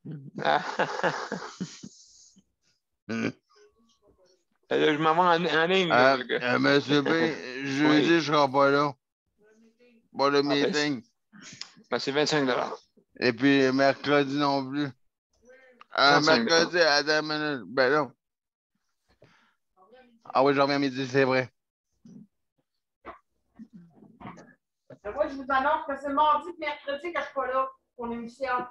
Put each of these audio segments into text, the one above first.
Je m'en vais en ligne, là, le gars. Monsieur B, jeudi, je ne serai pas là. Pas le meeting. Ben, c'est 25 $. Et puis mercredi non plus. 35 $. Mercredi, à 10 minutes. Ben non. Ah oui, je reviens à midi, c'est vrai. Moi, je vous annonce que c'est mardi et mercredi que je ne suis pas là pour l'émission.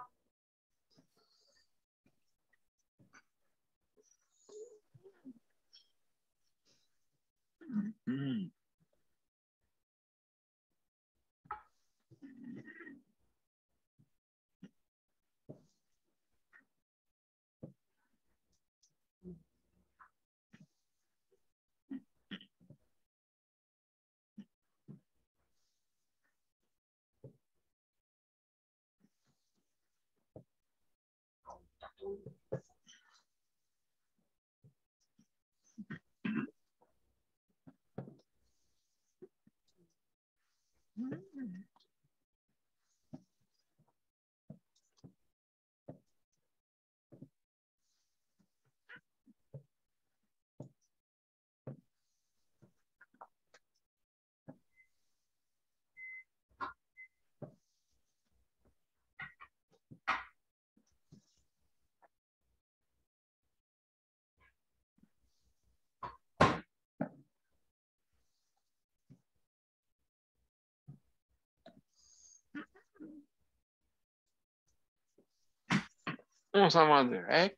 On s'en va en direct.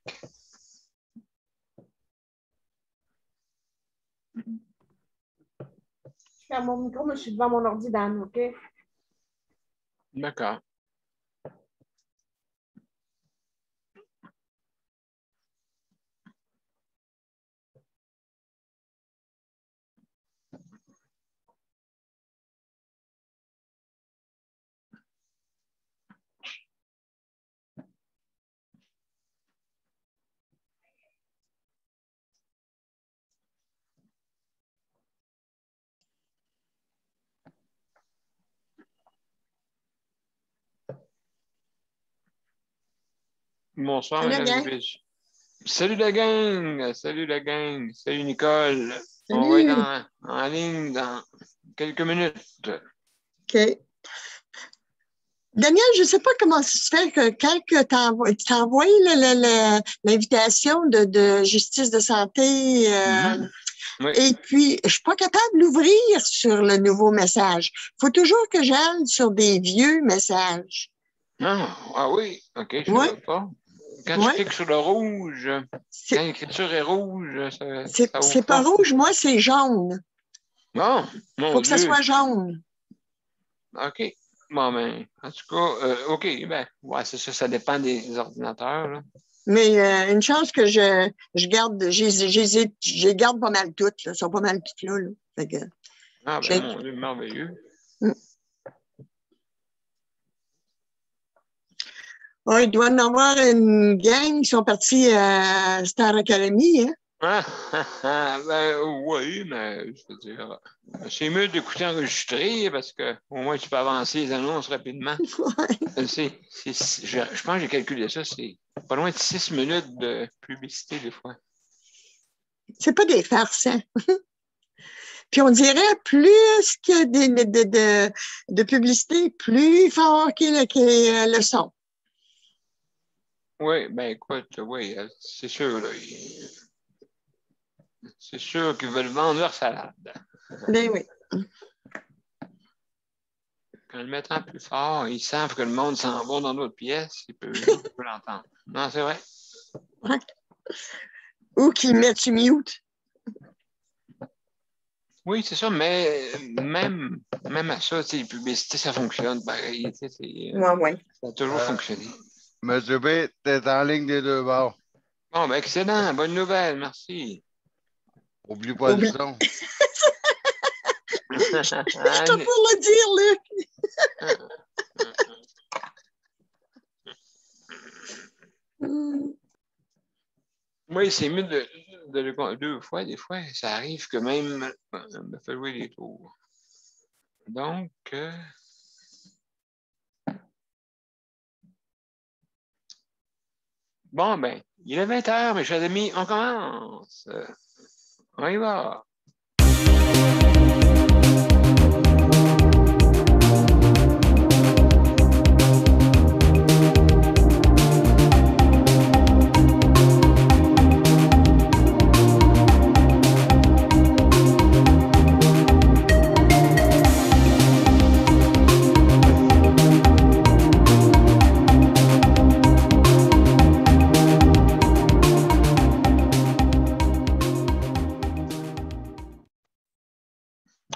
Je ferme mon micro, mais je suis devant mon ordi, Dan, OK? D'accord. Bonsoir, Salut, mesdames et gang. messieurs. Salut la gang! Salut la gang! Salut Nicole! On va Salut. être en ligne dans quelques minutes. OK. Daniel, je ne sais pas comment ça se fait que quand tu t'as envoyé l'invitation de justice de santé, Oui. et puis je ne suis pas capable d'ouvrir sur le nouveau message. Il faut toujours que j'aille sur des vieux messages. Ah oui, OK, je Oui. ne sais pas. Quand tu Oui. cliques sur le rouge, quand l'écriture est rouge, ça ouvre C'est pas rouge, moi, c'est jaune. Non, Il mon faut que ça Dieu. soit jaune. OK. Bon, ben, en tout cas, OK, ben, ouais, c'est ça, ça dépend des ordinateurs, là. Mais une chance que je garde, je garde pas mal toutes, là. Elles sont pas mal toutes là. Fait que, Ah, ben, mon Dieu, merveilleux. Il doit y en avoir une gang qui sont partis à Star Academy, hein? Ben, oui, mais je veux dire, c'est mieux d'écouter enregistré parce que au moins tu peux avancer les annonces rapidement. Ouais. Je pense que j'ai calculé ça, c'est pas loin de 6 minutes de publicité des fois. C'est pas des farces, hein? Puis on dirait plus que de publicité, plus fort que le son. Oui, ben écoute, oui, c'est sûr, là. C'est sûr qu'ils veulent vendre leur salade. Ben oui. Quand le mettant plus fort, ils savent que le monde s'en va dans d'autres pièces, ils peuvent l'entendre. Non, c'est vrai. Ouais. Ou qu'ils mettent sur mute. Oui, c'est ça, mais même à ça, les publicités, ça fonctionne pareil. Ouais. Ça a toujours fonctionné. Monsieur B, t'es en ligne des deux bords. Bon, ben excellent, bonne nouvelle, merci. Oublie pas le son. Je t'ai pour le dire, Luc. Oui, c'est mieux de le deux fois. Des fois, ça arrive que même me fait jouer des tours. Donc, Bon, ben, il est 20 heures, mes chers amis, on commence. On y va.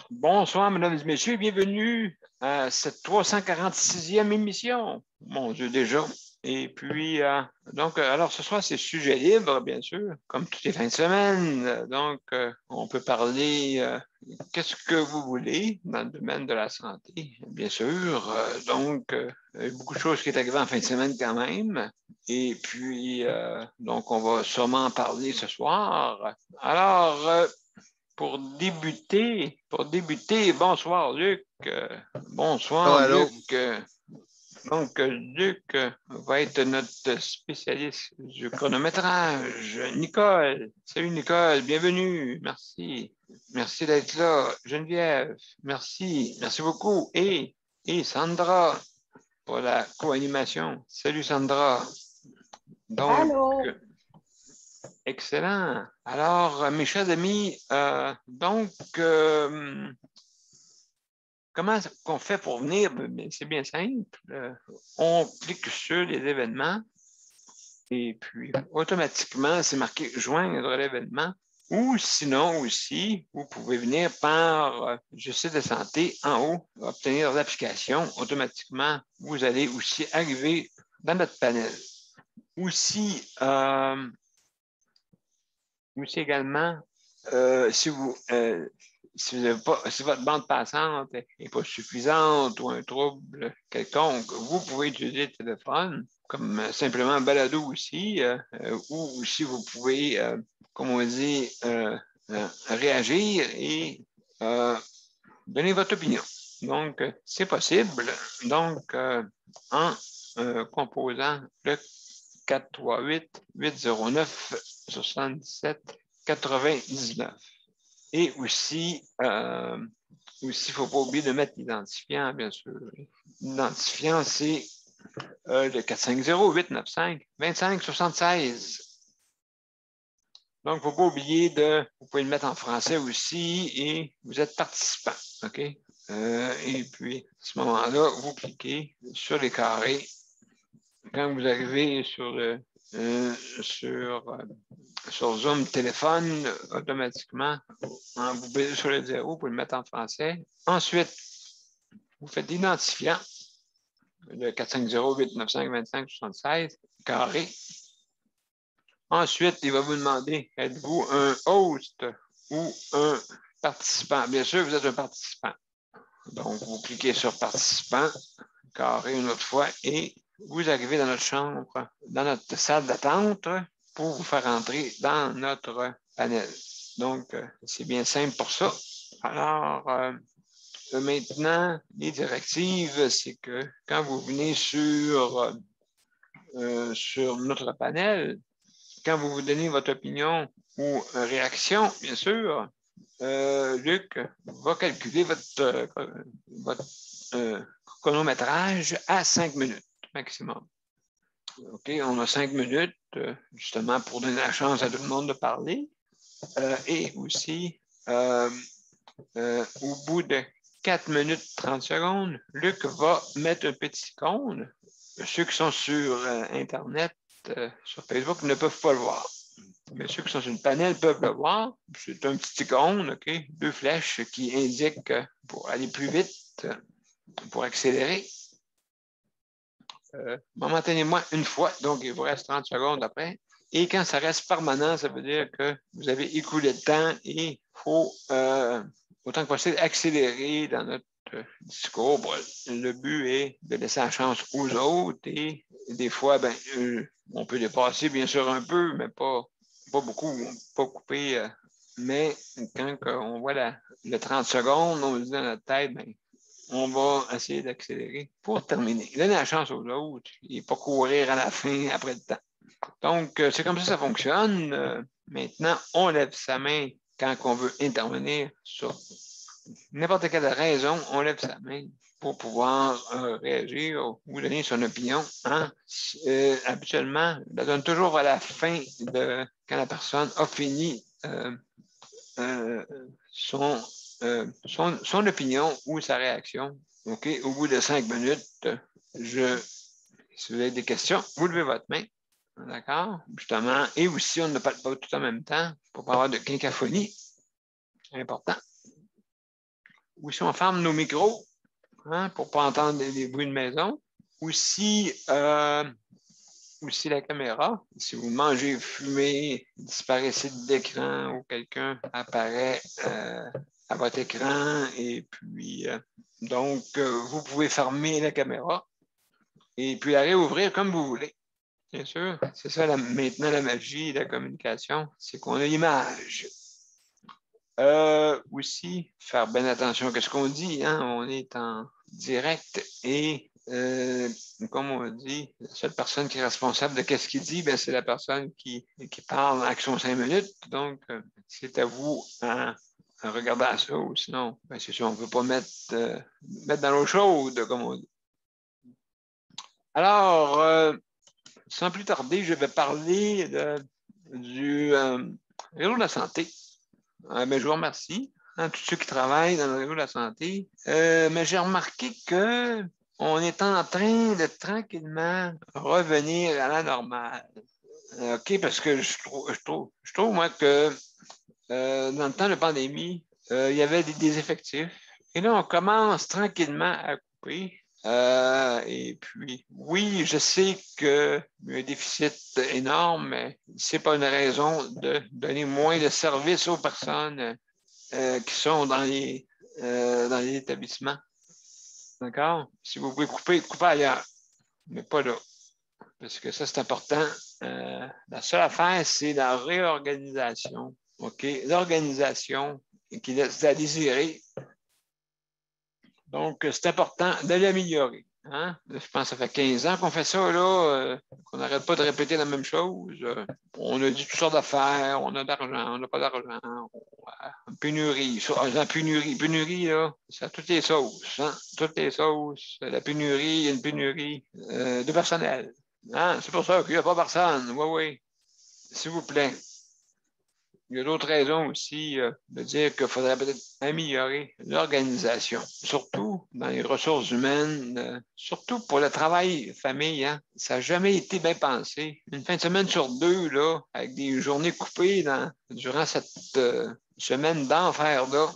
Bonsoir, mesdames et messieurs, bienvenue à cette 346e émission. Mon Dieu, déjà. Et puis, alors ce soir, c'est sujet libre, bien sûr, comme toutes les fins de semaine. Donc, on peut parler qu'est-ce que vous voulez dans le domaine de la santé, bien sûr. Donc, il y a beaucoup de choses qui sont arrivées en fin de semaine quand même. Et puis, donc, on va sûrement en parler ce soir. Alors, pour débuter, bonsoir Luc. Bonsoir Allô. Luc. Donc, Luc va être notre spécialiste du chronométrage. Nicole, salut Nicole, bienvenue, merci. Merci d'être là. Geneviève, merci beaucoup. Et Sandra pour la co-animation. Salut Sandra. Donc, allô. Excellent. Alors, mes chers amis, comment on fait pour venir? C'est bien simple. On clique sur les événements et puis automatiquement, c'est marqué joindre l'événement. Ou sinon aussi, vous pouvez venir par le site de santé en haut, obtenir l'application. Automatiquement, vous allez aussi arriver dans notre panel. Aussi également, si votre bande passante n'est pas suffisante ou un trouble quelconque, vous pouvez utiliser le téléphone comme simplement balado aussi, ou si vous pouvez, comme on dit, réagir et donner votre opinion. Donc, c'est possible. Donc, en composant le 438-809-77-99. Et aussi, il ne faut pas oublier de mettre l'identifiant, bien sûr. L'identifiant, c'est le 450-895-2576. Donc, il ne faut pas oublier vous pouvez le mettre en français aussi et vous êtes participant. OK? Et puis, à ce moment-là, vous cliquez sur les carrés. Quand vous arrivez sur Zoom téléphone, automatiquement, vous baissez sur le 0, vous pouvez le mettre en français. Ensuite, vous faites l'identifiant, le 450-895-2576, carré. Ensuite, il va vous demander, êtes-vous un host ou un participant? Bien sûr, vous êtes un participant. Donc, vous cliquez sur participant, carré une autre fois, et vous arrivez dans notre chambre, dans notre salle d'attente pour vous faire entrer dans notre panel. Donc, c'est bien simple pour ça. Alors, maintenant, les directives, c'est que quand vous venez sur notre panel, quand vous donnez votre opinion ou réaction, bien sûr, Luc va calculer votre chronométrage à 5 minutes maximum. OK, on a 5 minutes justement pour donner la chance à tout le monde de parler. Et aussi, au bout de 4 minutes 30 secondes, Luc va mettre un petit icône. Ceux qui sont sur Internet, sur Facebook, ne peuvent pas le voir. Mais ceux qui sont sur le panel peuvent le voir. C'est un petit icône, OK? 2 flèches qui indiquent pour aller plus vite, pour accélérer. Momentanément une fois, donc il vous reste 30 secondes après. Et quand ça reste permanent, ça veut dire que vous avez écoulé le temps et il faut, autant que possible, accélérer dans notre discours. Bon, le but est de laisser la chance aux autres et des fois, on peut dépasser bien sûr un peu, mais pas beaucoup, pas couper. Mais quand on voit le 30 secondes, on se dit dans notre tête, on va essayer d'accélérer pour terminer. Donner la chance aux autres et pas courir à la fin après le temps. Donc, c'est comme ça fonctionne. Maintenant, on lève sa main quand on veut intervenir sur n'importe quelle raison, on lève sa main pour pouvoir réagir ou donner son opinion. Hein? Habituellement, je la donne toujours à la fin de quand la personne a fini son opinion ou sa réaction. OK? Au bout de 5 minutes, si vous avez des questions, vous levez votre main. D'accord? Justement. Et aussi, on ne parle pas tout en même temps pour ne pas avoir de quinquaphonie. C'est important. Aussi, on ferme nos micros hein, pour ne pas entendre des bruits de maison. Aussi, la caméra. Si vous mangez, fumez, disparaissez de l'écran ou quelqu'un apparaît à votre écran et puis donc vous pouvez fermer la caméra et puis la réouvrir comme vous voulez. Bien sûr, c'est ça maintenant la magie de la communication, c'est qu'on a l'image. Aussi, faire bien attention à ce qu'on dit. Hein? On est en direct et, comme on dit, la seule personne qui est responsable de ce qu'il dit, c'est la personne qui parle en action 5 minutes. Donc, c'est à vous à regarder à ça. Ou sinon, c'est sûr, on ne peut pas mettre dans l'eau chaude, comme on dit. Alors, sans plus tarder, je vais parler du réseau de la santé. Je vous remercie, hein, tous ceux qui travaillent dans le réseau de la santé. Mais j'ai remarqué qu'on est en train de tranquillement revenir à la normale. OK, parce que je trouve moi, que dans le temps de pandémie, il y avait des effectifs. Et là, on commence tranquillement à couper. Et puis, oui, je sais qu'il y a un déficit énorme, mais ce n'est pas une raison de donner moins de services aux personnes qui sont dans les établissements. D'accord? Si vous pouvez couper, coupez ailleurs, mais pas là. Parce que ça, c'est important. La seule affaire, c'est la réorganisation. OK? L'organisation qui laisse à désirer. Donc, c'est important de l'améliorer. Hein? Je pense que ça fait 15 ans qu'on fait ça, là, qu'on n'arrête pas de répéter la même chose. On a dit toutes sortes d'affaires, on a d'argent, on n'a pas d'argent, pénurie, la pénurie, là, ça a toutes les sauces, hein? Toutes les sauces, la pénurie, il y a une pénurie de personnel. Hein? C'est pour ça qu'il n'y a pas personne. Oui, oui. S'il vous plaît. Il y a d'autres raisons aussi de dire qu'il faudrait peut-être améliorer l'organisation, surtout dans les ressources humaines, surtout pour le travail famille. Hein. Ça n'a jamais été bien pensé. Une fin de semaine sur 2, là, avec des journées coupées durant cette semaine d'enfer-là,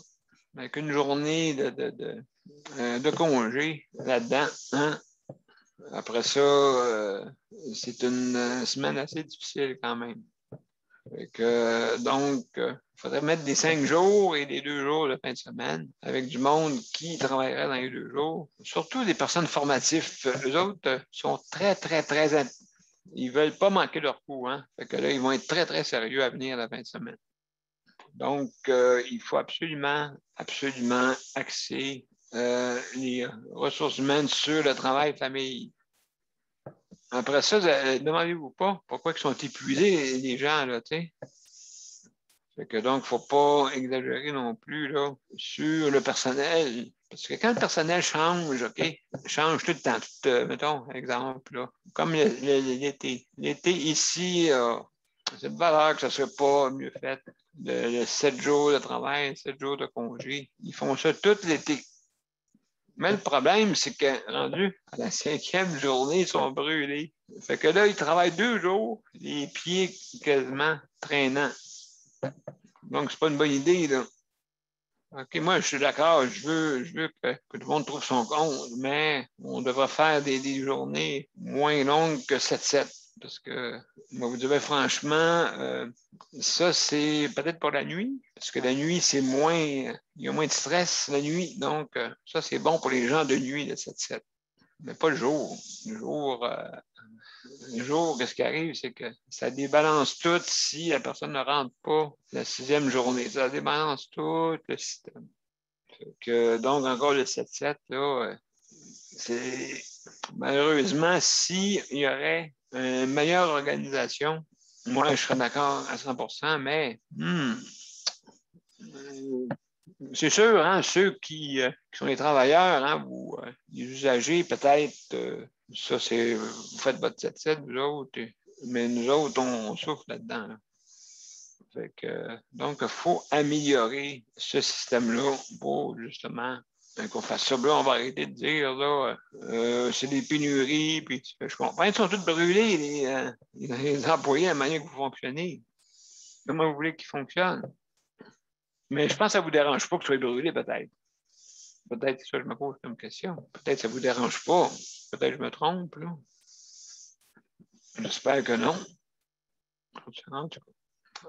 avec une journée de congé là-dedans. Hein. Après ça, c'est une semaine assez difficile quand même. Donc, il faudrait mettre des 5 jours et des 2 jours de fin de semaine avec du monde qui travaillerait dans les 2 jours. Surtout des personnes formatives. Eux autres sont très, très, très... Ils ne veulent pas manquer leur coup. Hein? Fait que là, ils vont être très, très sérieux à venir la fin de semaine. Donc, il faut absolument, absolument axer les ressources humaines sur le travail famille. Après ça, demandez-vous pas pourquoi ils sont épuisés, les gens, là, tu sais. Fait que donc, il ne faut pas exagérer non plus là, sur le personnel. Parce que quand le personnel change, OK, change tout le temps. Mettons, exemple, là, comme l'été. L'été ici, c'est de valeur que ça ne serait pas mieux fait. Le 7 jours de travail, 7 jours de congé. Ils font ça tout l'été. Mais le problème, c'est que rendu à la 5e journée, ils sont brûlés. Fait que là, ils travaillent 2 jours, les pieds quasiment traînants. Donc, c'est pas une bonne idée, là. OK, moi, je suis d'accord. Je veux que tout le monde trouve son compte, mais on devrait faire des journées moins longues que 7-7. Parce que, moi, vous dirais franchement, ça, c'est peut-être pour la nuit. Parce que la nuit, il y a moins de stress la nuit. Donc, ça, c'est bon pour les gens de nuit, le 7-7. Mais pas le jour. Le jour, qu'est-ce qui arrive, c'est que ça débalance tout si la personne ne rentre pas la 6e journée. Ça débalance tout le système. Donc, encore le 7-7, là, c'est malheureusement, s'il y aurait une meilleure organisation. Moi, je serais d'accord à 100%, mais c'est sûr, hein, ceux qui sont les travailleurs hein, ou les usagers, peut-être, ça, c'est vous faites votre 7-7, vous autres, mais nous autres, on souffre là-dedans. Là. Fait que, donc, il faut améliorer ce système-là pour justement qu'on fasse ça. Là, on va arrêter de dire là, c'est des pénuries, puis je comprends, ils sont tous brûlés, les employés, à la manière que vous fonctionnez. Comment vous voulez qu'ils fonctionnent? Mais je pense que ça ne vous dérange pas que ce soit brûlé, peut-être. Peut-être c'est ça que je me pose comme question. Peut-être que ça ne vous dérange pas. Peut-être que je me trompe, là. J'espère que non.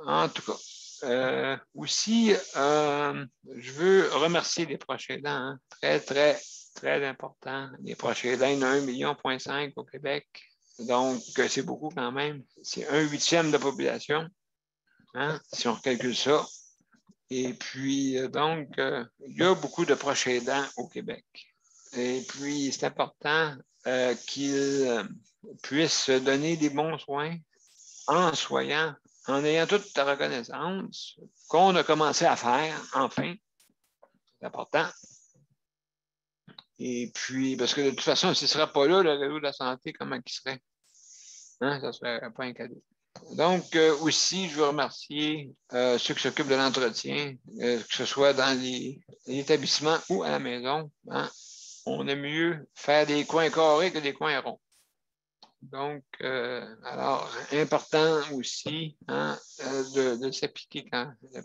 En tout cas. Aussi, je veux remercier les proches aidants. Hein. Très, très, très important. Les proches aidants, il y en a 1,5 million au Québec. Donc, c'est beaucoup quand même. C'est 1/8 de la population, hein, si on calcule ça. Et puis, donc, il y a beaucoup de proches aidants au Québec. Et puis, c'est important qu'ils puissent donner des bons soins en soignant, en ayant toute la reconnaissance qu'on a commencé à faire, enfin. C'est important. Et puis, parce que de toute façon, s'il ne serait pas là, le réseau de la santé, comment il serait? Hein? Ça ne serait pas un cadeau. Donc, aussi, je veux remercier ceux qui s'occupent de l'entretien, que ce soit dans les établissements ou à la maison. Hein? On aime mieux faire des coins carrés que des coins ronds. Donc, alors, important aussi hein, de s'appliquer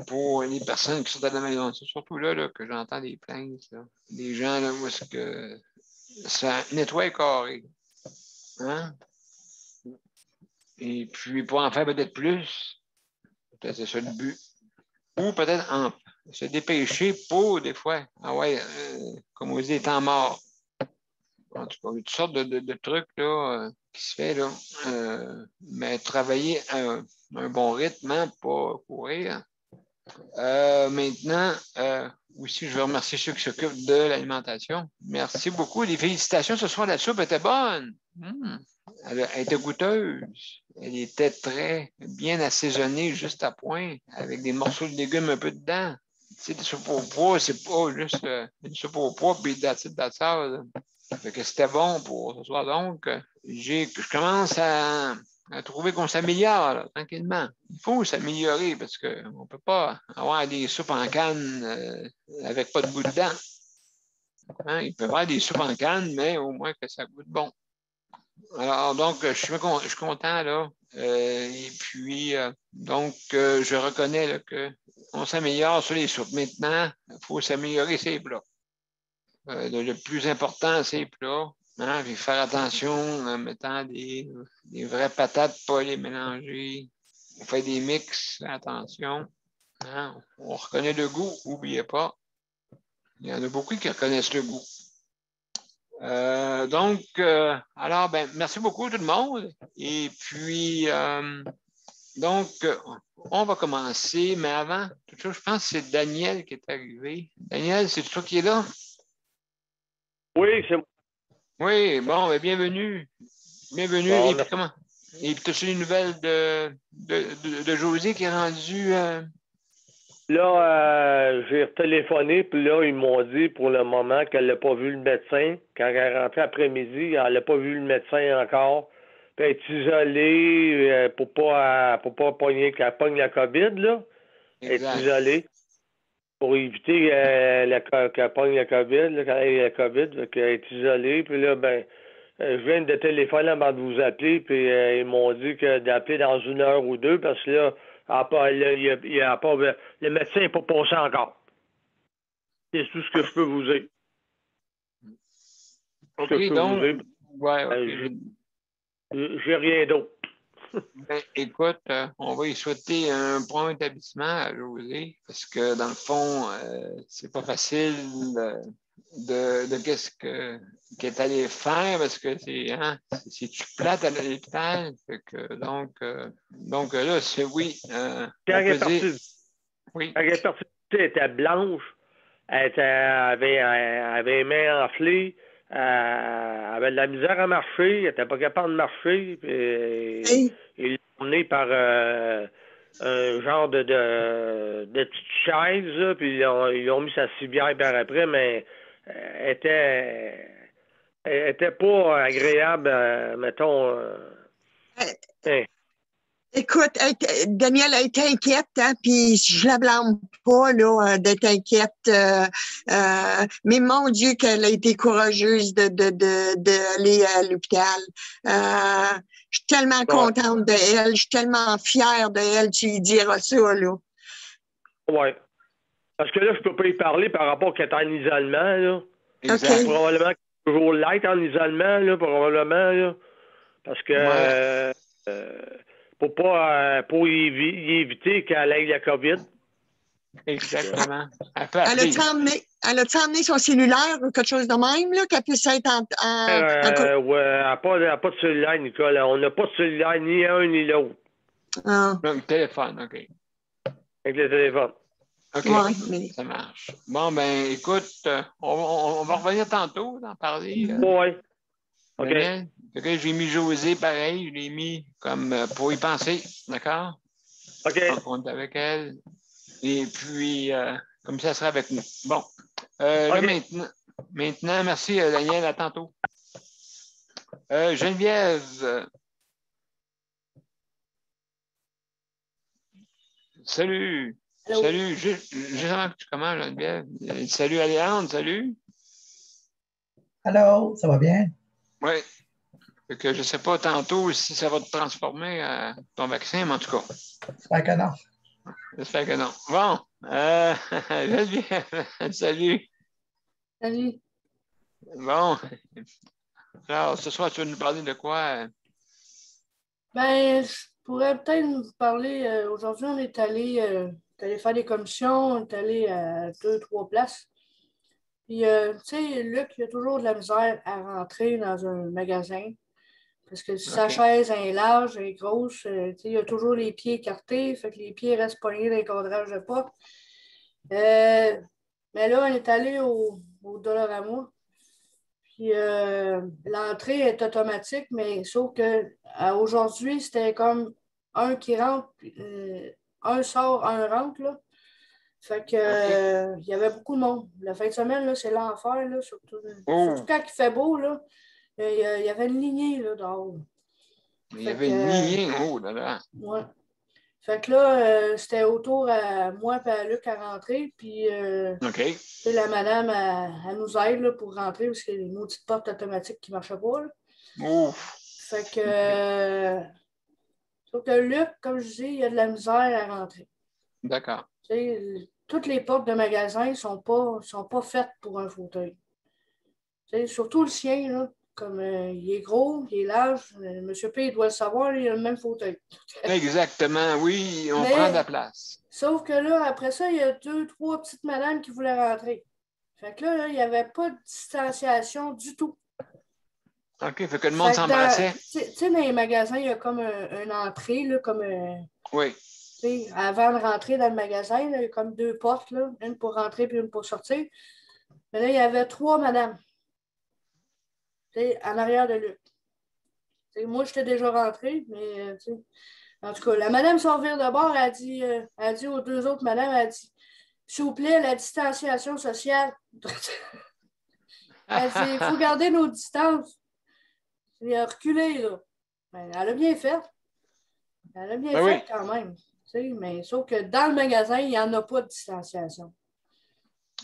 pour les personnes qui sont à la maison. C'est surtout là que j'entends des plaintes. Là. Des gens là, où est-ce que ça nettoie carré. Hein? Et puis, pour en faire peut-être plus, peut-être c'est ça le but. Ou peut-être se dépêcher pour, des fois, ah ouais, comme on dit, temps mort. En tout cas, il y a toutes sortes de trucs là, qui se fait, là. Mais travailler à un bon rythme, hein, pas courir. Maintenant, aussi, je veux remercier ceux qui s'occupent de l'alimentation. Merci beaucoup. Les félicitations ce soir, la soupe était bonne. Elle était goûteuse. Elle était très bien assaisonnée, juste à point, avec des morceaux de légumes un peu dedans. Tu sais, des soupes au pois, c'est pas juste une soupe au pois, puis that's it. Fait que c'était bon pour ce soir. Donc, je commence à trouver qu'on s'améliore là, tranquillement. Il faut s'améliorer parce qu'on ne peut pas avoir des soupes en canne avec pas de goût dedans. Hein? Il peut y avoir des soupes en canne, mais au moins que ça goûte bon. Alors, donc, je suis content, là. Et puis, donc, je reconnais là, qu'on s'améliore sur les soupes. Maintenant, il faut s'améliorer ces plats. Le plus important, c'est les plats. Hein, puis faire attention en mettant des vraies patates, pas les mélanger. On fait des mix, attention. Hein, on reconnaît le goût, n'oubliez pas. Il y en a beaucoup qui reconnaissent le goût. Donc, alors, ben, merci beaucoup tout le monde. Et puis, donc, on va commencer, mais avant, toute chose, je pense que c'est Daniel qui est arrivé. Daniel, c'est toi qui es là? Oui, c'est moi. Oui, bon, ben, bienvenue. Bienvenue. Bon, et puis, comment? Et puis, as-tu les nouvelles de José qui est rendu. Là, j'ai téléphoné, puis là, ils m'ont dit pour le moment qu'elle n'a pas vu le médecin. Quand elle est rentrée après-midi, elle n'a pas vu le médecin encore. Puis elle est isolée pour pas pogner qu'elle pogne la COVID, là. Elle est isolée pour éviter qu'elle pogne la COVID, là, quand elle ait la COVID. Donc, elle est isolée, puis là, ben, je viens de téléphoner avant de vous appeler, puis ils m'ont dit que d'appeler dans 1 heure ou 2, parce que là, le médecin n'est pas passé encore. C'est tout ce que je peux vous dire. OK, donc, ouais, j'ai rien d'autre. Ben, écoute, on va y souhaiter un bon établissement à José, parce que dans le fond, c'est pas facile de qu'est-ce qu'elle est allée faire, parce que c'est-tu plate à l'hôpital? Donc là, c'est oui. Quand elle est partie, oui. Quand elle est partie, elle était blanche, elle avait les mains enflées, avait de la misère à marcher, elle n'était pas capable de marcher. Puis, ils l'ont emmenée par un genre de petite chaise, là, puis ils l'ont mis sa civière par après, mais elle était pas agréable, mettons. Hein. Écoute, Danielle a été inquiète, hein, puis je la blâme pas là, d'être inquiète. Mais mon Dieu, qu'elle a été courageuse d'aller à l'hôpital. Je suis tellement contente de elle, je suis tellement fière de elle, tu lui diras ça, là. Oui. Parce que là, je peux pas y parler par rapport qu'elle est en isolement, là. Exact. Probablement qu'elle toujours l'être en isolement, là, probablement, là. Parce que pour éviter qu'elle ait la COVID. Exactement. Elle a-tu emmené son cellulaire ou quelque chose de même, là, qu'elle puisse être ouais, elle n'a pas de cellulaire, Nicole. On n'a pas de cellulaire, ni un ni l'autre. Donc, téléphone, OK. Avec le téléphone. OK, ouais, ça marche. Bon, ben, écoute, on va revenir tantôt, d'en parler. Oui. OK. OK, j'ai mis José pareil, je l'ai mis comme pour y penser, d'accord? OK. On est avec elle. Et puis, comme ça sera avec nous. Bon. Là, maintenant, merci Daniel, à tantôt. Geneviève. Salut. Hello. Salut. Juste avant que tu commences, Geneviève. Salut Aléandre, salut. Allô, ça va bien? Oui. Je ne sais pas tantôt si ça va te transformer ton vaccin, mais en tout cas. J'espère que non. J'espère que non. Bon. Geneviève, salut. Salut. Bon. Alors, ce soir, tu vas nous parler de quoi? Ben, je pourrais peut-être vous parler. Aujourd'hui, on est allé faire des commissions, on est allé à 2-3 places. Puis, tu sais, Luc, il a toujours de la misère à rentrer dans un magasin. Parce que si sa chaise est large, elle est grosse, il a toujours les pieds écartés, fait que les pieds restent pognés dans les cadrages de porte. Mais là, on est allé au Dollarama. Puis l'entrée est automatique, mais sauf que aujourd'hui, c'était comme un qui rentre, un sort, un rentre, là. Fait que il y avait beaucoup de monde. La fin de semaine, là, c'est l'enfer, là, surtout quand il fait beau, là. Il y avait une lignée là, dehors. Il y avait une lignée, là. Ouais. Fait que là, c'était autour à moi et à Luc à rentrer. Puis la madame, elle nous aide là, pour rentrer parce qu'il y a une petite porte automatique qui ne marchait pas. Là. Fait que, sauf que Luc, comme je dis, il a de la misère à rentrer. D'accord. Toutes les portes de magasin ne sont pas faites pour un fauteuil. Surtout le sien, là. Comme il est gros, il est large, M. P, il doit le savoir, il a le même fauteuil. Exactement, oui, on prend de la place. Sauf que là, après ça, il y a 2-3 petites madames qui voulaient rentrer. Fait que là il n'y avait pas de distanciation du tout. OK, fait que le monde s'embrassait. Tu sais, dans les magasins, il y a comme une entrée, là, comme... oui. Avant de rentrer dans le magasin, là, il y a comme 2 portes, là, une pour rentrer puis une pour sortir. Mais là, il y avait 3 madames. En arrière de Luc. Moi, j'étais déjà rentrée, mais en tout cas, la madame s'en revient de bord, elle dit aux 2 autres madames, elle dit s'il vous plaît, la distanciation sociale. Elle dit il faut garder nos distances. Il a reculé, là. Ben, elle a bien fait. Elle a bien fait quand même. Mais sauf que dans le magasin, il n'y en a pas de distanciation.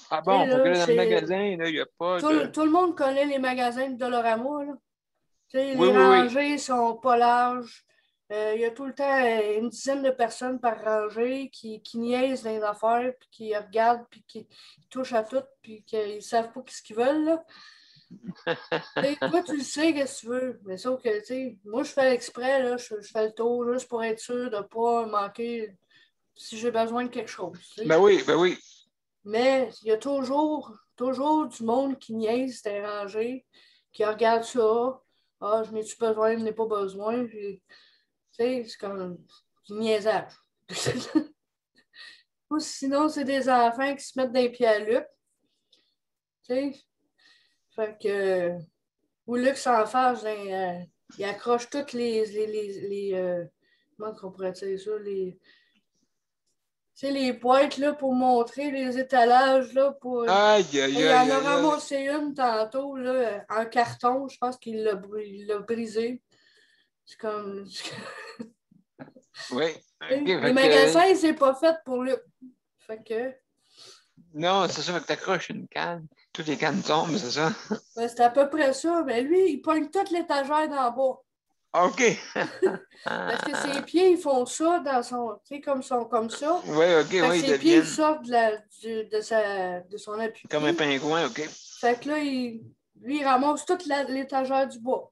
Ah bon, là, dans le magasin, il n'y a pas de... Tout le monde connaît les magasins de Dollarama, là. Les rangées ne sont pas larges. Il y a tout le temps une dizaine de personnes par rangée qui niaisent dans les affaires, puis qui regardent, puis qui touchent à tout, puis qui ne savent pas ce qu'ils veulent. Là. Toi, tu le sais, qu'est-ce que tu veux. Mais sauf que, moi, je fais exprès, là, je fais le tour juste pour être sûr de ne pas manquer si j'ai besoin de quelque chose. T'sais. Ben oui. Mais il y a toujours du monde qui niaise dans les rangées, qui regarde ça. Ah, je n'ai-tu besoin, je n'ai pas besoin. Puis, c'est comme du niaisage. Ou sinon, c'est des enfants qui se mettent des pieds à Luc. Fait que, ou Luc s'en fâche, il accroche toutes les comment on pourrait dire ça, les boîtes là, pour montrer les étalages. Là, pour... Aïe, aïe, Il aïe, en a aïe, aïe. ramassé une tantôt, là, en carton. Je pense qu'il l'a brisé. C'est comme. Oui. OK, Les fait que, magasins, c'est pas fait pour Luc. Fait que. non, c'est ça, fait que t'accroches une canne. Toutes les cannes tombent, c'est ça? Ben, c'est à peu près ça. Mais lui, il pogne toute l'étagère d'en bas. OK. Parce que ses pieds, ils font ça dans son. Tu sais, comme ça. Oui, OK, Fait que oui, ils ses pieds, ils deviennent sortent de son appui. comme un pingouin, OK. Fait que là, lui, il ramasse toute l'étagère du bois.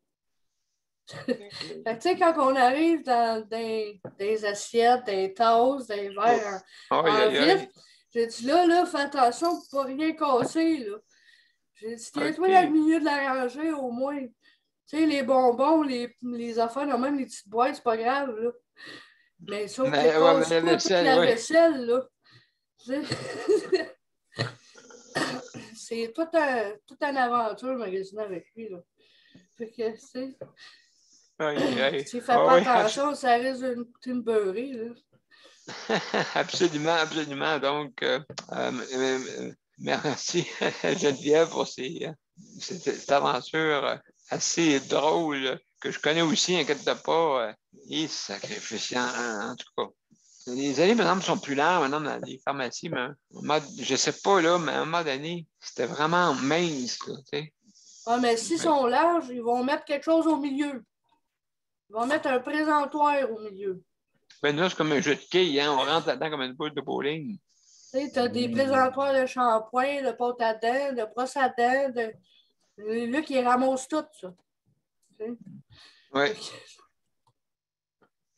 Fait que, tu sais, quand on arrive dans des assiettes, des tasses, des verres Aïe, en aïe, aïe. vitre, j'ai dit là, fais attention pour pas rien casser, là. J'ai dit, tiens-toi OK. dans le milieu de la rangée, au moins. Tu sais, les bonbons, les affaires, là, même les petites boîtes, c'est pas grave, là. Mais sauf que Mais, ouais, mais casse la pas toute vaisselle, la oui. vaisselle, là. Tu sais. C'est toute une aventure magasiner avec lui, là. Fait que, tu sais, Aïe, aïe. s'il fait Ah pas oui, attention, ça risque de coûter une beurrée, là. absolument, absolument. Donc, merci Geneviève pour cette aventure assez drôle que je connais aussi, inquiète-toi pas. Et sacrifiant, en tout cas. Les allées, par exemple, sont plus lents maintenant dans les pharmacies, mais je sais pas, là, mais à un moment donné, c'était vraiment mince, là, tu sais. Ah, mais s'ils sont larges, ils vont mettre quelque chose au milieu. Ils vont mettre un présentoir au milieu. Ben là, c'est comme un jeu de quilles, hein? On rentre là-dedans comme une boule de bowling. Tu sais, t'as des présentoirs de shampoing, de pâte à dents, de brosse à dents, Luc, il ramasse tout, ça. Tu sais? Oui.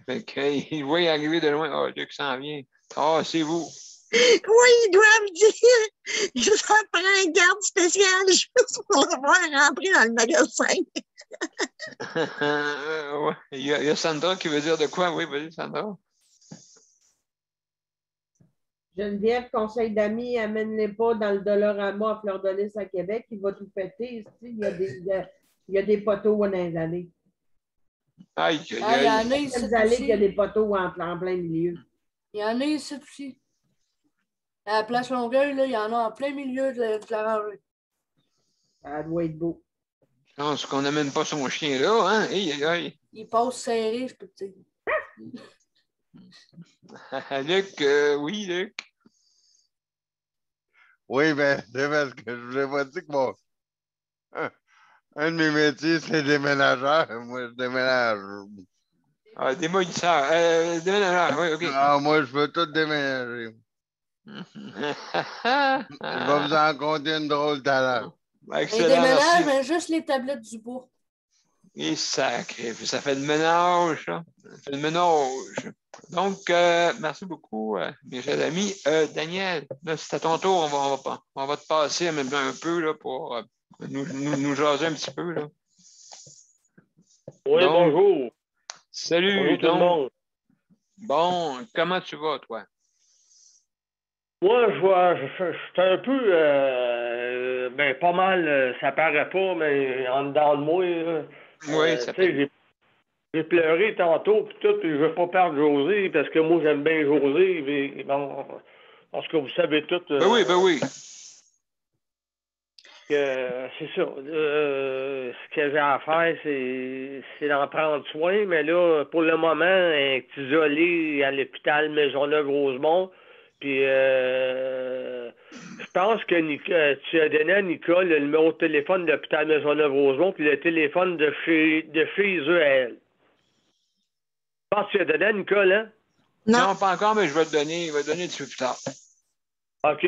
Fait qu'il voit arriver de loin. Oh, Luc s'en vient. Ah, c'est vous. Oui, ils doivent dire, ça prend un garde spécial juste pour le voir rentrer dans le magasin. Ouais. Il y a Sandra qui veut dire de quoi? Oui, vas-y, Sandra. Geneviève, conseil d'amis, amène-les pas dans le Dollarama à Fleur-de-Lys à Québec, il va tout péter. Il y a des poteaux dans les allées. Aïe, Ah, il y aïe, en aïe. a ici Dans les allées, il y a aussi. des poteaux en plein milieu. Il y en a ici aussi. À la place Longueuil, là, il y en a en plein milieu de la rangée. Ça doit être beau. Je pense qu'on n'amène pas son chien là, hein? Aïe, aïe, aïe. Il passe serré, je peux te dire. Luc, oui, Luc. Oui, ben, c'est parce que je voulais pas dire que mon... un de mes métiers, c'est déménageur. Moi, je déménage. Ah, démolisseur. Déménageur, oui, OK. Ah, moi, je peux tout déménager. Je vais vous en conter une drôle tout à l'heure. Les Excellent, déménages, merci. mais juste les tablettes du bois. Et sacré, ça fait le ménage, ça. Ça fait le ménage. Donc, merci beaucoup, mes chers amis. Daniel, là, c'est à ton tour, on va te passer un peu là, pour nous jaser un petit peu. Là. Oui, Donc, bonjour. salut, Bonjour tout le monde. Bon, comment tu vas, toi? Moi, je suis un peu, ben, pas mal, ça paraît pas, mais en dedans de moi, Oui, ça fait. J'ai pleuré tantôt, puis tout, puis je veux pas perdre José, parce que moi, j'aime bien José, mais bon, parce que vous savez tout. Ben oui, ben oui. C'est ça. Ce que j'ai à faire, c'est d'en prendre soin, mais là, pour le moment, elle est isolée à l'hôpital Maisonneuve-Rosemont. Puis, je pense que tu as donné à Nicole le numéro de téléphone de l'hôpital Maisonneuve-Rosemont, puis le téléphone de chez eux à elle. Je pense que tu as donné à Nicole, hein? Non, pas encore, mais je vais te donner, tout de suite plus tard. OK.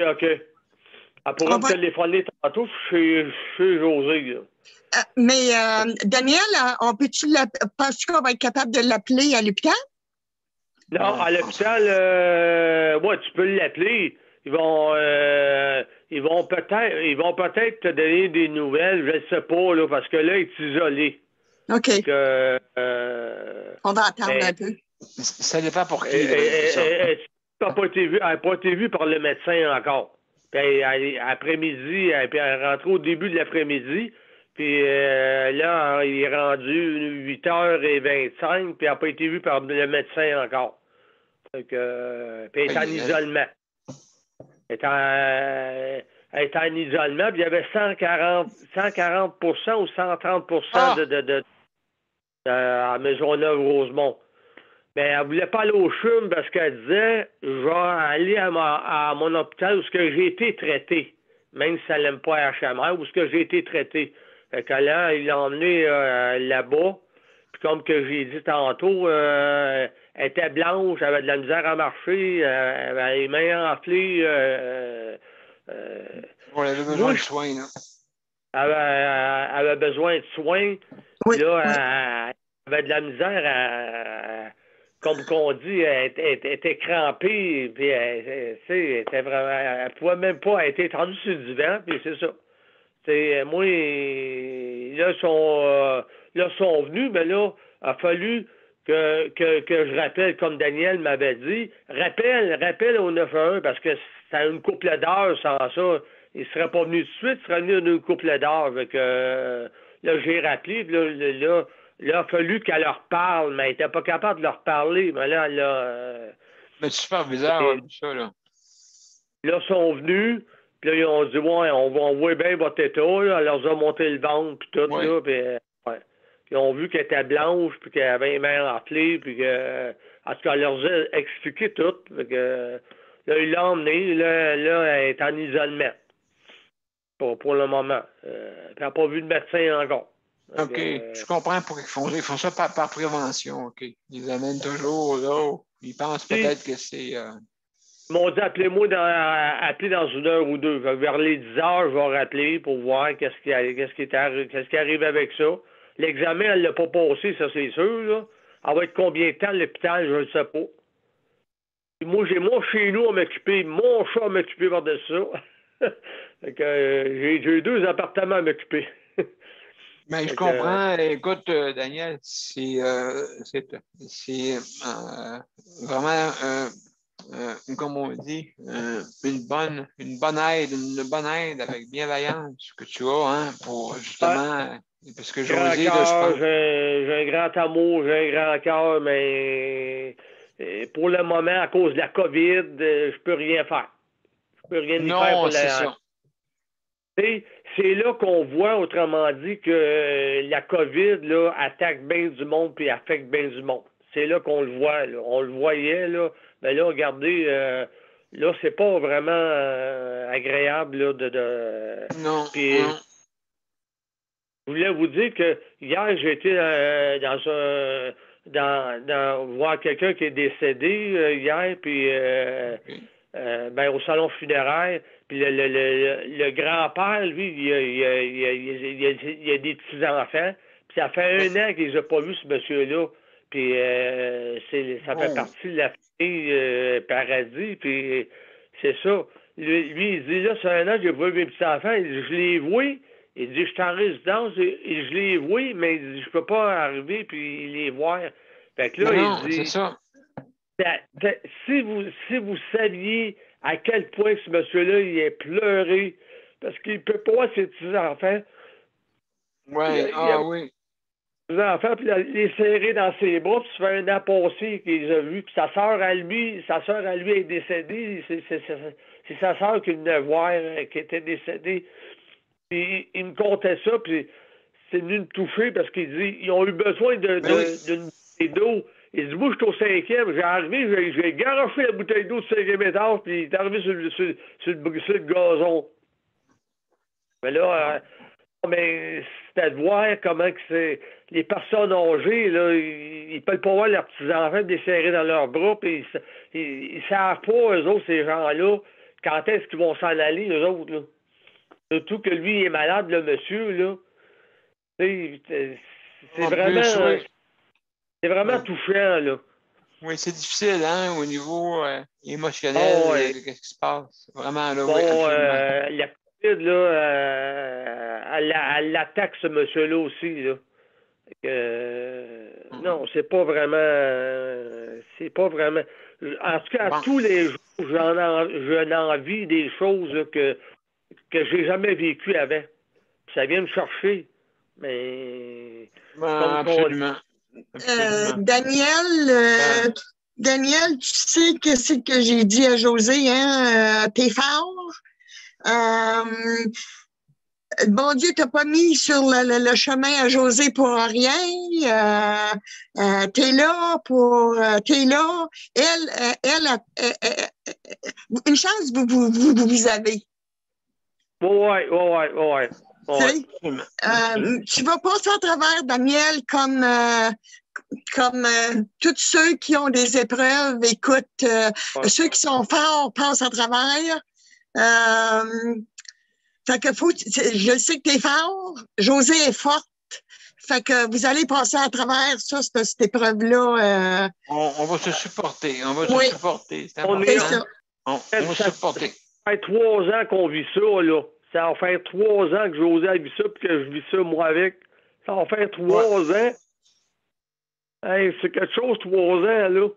Elle pourrait me téléphoner tantôt chez José, là. Mais Daniel, penses-tu qu'on va être capable de l'appeler à l'hôpital? Non, à l'hôpital, ouais, tu peux l'appeler. Ils vont peut-être te donner des nouvelles, je ne sais pas, là, parce que là, il est isolé. OK. Donc, on va attendre un peu. Ça dépend pour qui. Elle n'a pas été vue par le médecin encore. Puis après-midi, puis elle est rentrée au début de l'après-midi. Puis là, il est rendu 8h25, puis elle n'a pas été vue par le médecin encore. Fait que, puis elle est en isolement. Elle est en isolement, puis il y avait 140% ou 130% à Maisonneuve-Rosemont. Mais elle ne voulait pas aller au CHUM parce qu'elle disait je vais aller à mon hôpital où j'ai été traité, même si elle n'aime pas HMR, où j'ai été traité. Fait que là, il l'a emmené là-bas. Puis comme que j'ai dit tantôt, elle était blanche, elle avait de la misère à marcher, elle avait les mains enflées. Elle avait besoin de soins, là. Elle avait besoin de soins. Oui, Là, elle avait de la misère comme qu'on dit, elle était crampée, puis elle était vraiment, elle pouvait même pas, elle était étendue sur le divan, puis c'est ça. Moi, là, sont venus, mais là, il a fallu que je rappelle, comme Daniel m'avait dit, rappelle au 911, parce que c'est une couple d'heures sans ça. Il ne serait pas venu tout de suite, il serait venu d'une couple d'heures. Là, j'ai rappelé, puis là, il a fallu qu'elle leur parle, mais elle n'était pas capable de leur parler. Mais là, Le superviseur a vu ça, là. Là, ils sont venus, puis là, ils ont dit, ouais, on voit bien votre état, là. Elle leur a monté le ventre, puis tout, Oui. là, puis ouais. Ils ont vu qu'elle était blanche, puis qu'elle avait les mains enflées, puis que, en tout cas, elle leur a expliqué tout. Fait que, là, ils l'ont emmenée, là, elle est en isolement. Pour le moment. Puis elle n'a pas vu de médecin encore. OK. Je comprends pourquoi ils font ça par prévention. OK. Ils les amènent toujours là. Ils pensent peut-être que c'est. Ils m'ont dit appelez-moi appelez dans 1 heure ou 2. Vers les 10 heures, je vais rappeler pour voir qu'est-ce qui arrive avec ça. L'examen, elle ne l'a pas passé, ça c'est sûr. Là. Elle va être combien de temps à l'hôpital, je ne sais pas. Puis moi, j'ai mon chez nous à m'occuper, mon chat à m'occuper par-dessus ça. Fait que, j'ai 2 appartements à m'occuper. Mais je comprends. Écoute, Daniel, c'est vraiment, comme on dit, une bonne aide avec bienveillance que tu as, hein, pour justement, parce que José, là, je pense. J'ai un grand amour, j'ai un grand cœur, mais pour le moment, à cause de la COVID, je peux rien faire. Je peux rien y faire pour C'est ça. C'est là qu'on voit, autrement dit, que la COVID là, attaque bien du monde puis affecte bien du monde. C'est là qu'on le voit. Là. On le voyait, là. Mais là, regardez, là, c'est pas vraiment agréable là, Non. Puis, je voulais vous dire que hier, j'ai été voir quelqu'un qui est décédé hier, puis au salon funéraire. Puis le grand-père, lui, il a des petits-enfants. Puis ça fait 1 an qu'il les a pas vus, ce monsieur-là. Puis ça fait partie de la famille Paradis. Puis c'est ça. Lui, il dit, là, c'est 1 an que j'ai pas vu mes petits-enfants. Il dit, je les vois. Il dit, je suis en résidence et je les vois, mais il dit, je peux pas arriver puis les voir. Fait que là, il dit, c'est ça. si vous saviez à quel point ce monsieur-là, il est pleuré parce qu'il peut pas voir ses petits-enfants. Oui, oui. Les enfants, puis les serrer dans ses bras, puis ça fait 1 an passé qu'il les a vus. Puis sa sœur à lui est décédée. C'est sa sœur qui venait voir, qui était décédée. Puis il me contait ça, puis c'est venu me toucher parce qu'il dit ils ont eu besoin d'une bouteille d'eau. Il dit, moi, je suis au 5e, j'ai arrivé, j'ai garoché la bouteille d'eau du 5e étage, puis il est arrivé sur le gazon. Mais là, mais c'était de voir comment que c'est. Les personnes âgées, là, ils ne peuvent pas voir leurs petits-enfants desserrés dans leurs bras, puis ils savent pas, eux autres, ces gens-là, quand est-ce qu'ils vont s'en aller, eux autres, là. Surtout que lui, il est malade, le monsieur, là. C'est vraiment... C'est vraiment touchant, là. Oui, c'est difficile, hein, au niveau émotionnel, qu'est-ce qui se passe. Vraiment, là, oui, absolument. La COVID, là, elle attaque ce monsieur-là aussi, là. Non, c'est pas vraiment... En tout cas, Bon. tous les jours, j'ai envie des choses là, que j'ai jamais vécues avant. Puis ça vient me chercher. Mais Absolument. Daniel, Daniel, tu sais que c'est que j'ai dit à José, hein, t'es fort. Bon Dieu, t'as pas mis sur le chemin à José pour rien. T'es là pour, t'es là. Une chance vous avez. Ouais. Tu vas passer à travers, Daniel, comme tous ceux qui ont des épreuves. Écoute, ceux qui sont forts passent à travers. Fait que je sais que tu es fort. José est forte. Fait que vous allez passer à travers ça, cette épreuve-là. On va se supporter. On va Oui. se supporter. C'est On important. ça. On va se supporter. Ça fait 3 ans qu'on vit ça, là. Ça va faire 3 ans que José a vu ça, puis que je vis ça, moi, avec. Ça va faire 3 ans. Hey, c'est quelque chose, 3 ans, là.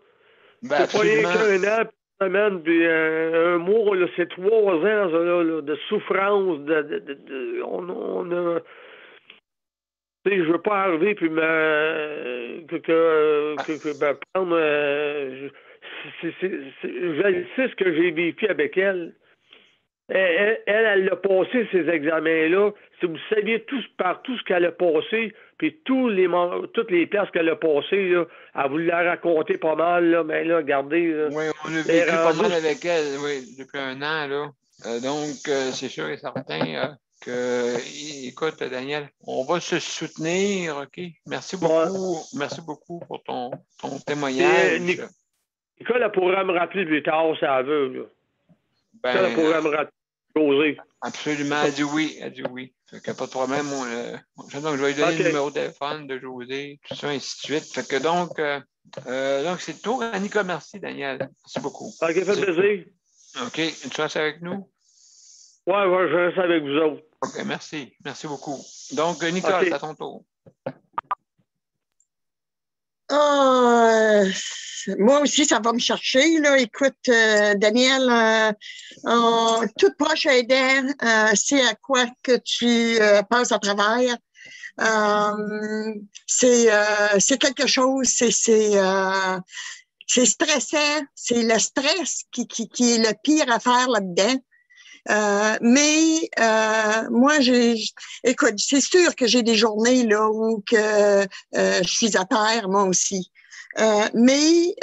Ben, c'est pas rien absolument. qu'un an, puis une semaine, puis un mois, là. C'est 3 ans, ça, là, de souffrance, on a... Tu sais, je veux pas arriver puis prendre... je sais ce que j'ai vécu avec elle. Elle l'a passé, ces examens-là. Si vous saviez par tout ce qu'elle a passé, puis toutes les places qu'elle a passées, là, elle vous l'a raconté pas mal, là, mais là, regardez. Là, oui, on a vécu pas mal avec elle, oui, depuis un an, là. Donc, c'est sûr et certain écoute, Daniel, on va se soutenir, OK? Merci beaucoup. Ouais. Merci beaucoup pour ton témoignage. Nicole, elle pourrait me rappeler plus tard si elle veut, là. Nicole, elle pourrait me rappeler. José. Absolument, elle dit oui. Fait qu'il n'y a pas de problème. Donc, je vais lui donner le numéro de téléphone de José, tout ça, ainsi de suite. Fait que donc c'est le tour à Nicole. Merci, Daniel. Merci beaucoup. OK, fait plaisir. OK, tu restes avec nous? Oui, je reste avec vous autres. OK, merci. Merci beaucoup. Donc, Nicole, c'est à ton tour. Moi aussi, ça va me chercher. Là. Écoute, Daniel, toute proche aidant, c'est à quoi que tu passes à travers. C'est quelque chose, c'est stressant, c'est le stress qui est le pire à faire là-dedans. Mais moi, écoute, c'est sûr que j'ai des journées là où que je suis à terre, moi aussi. Mais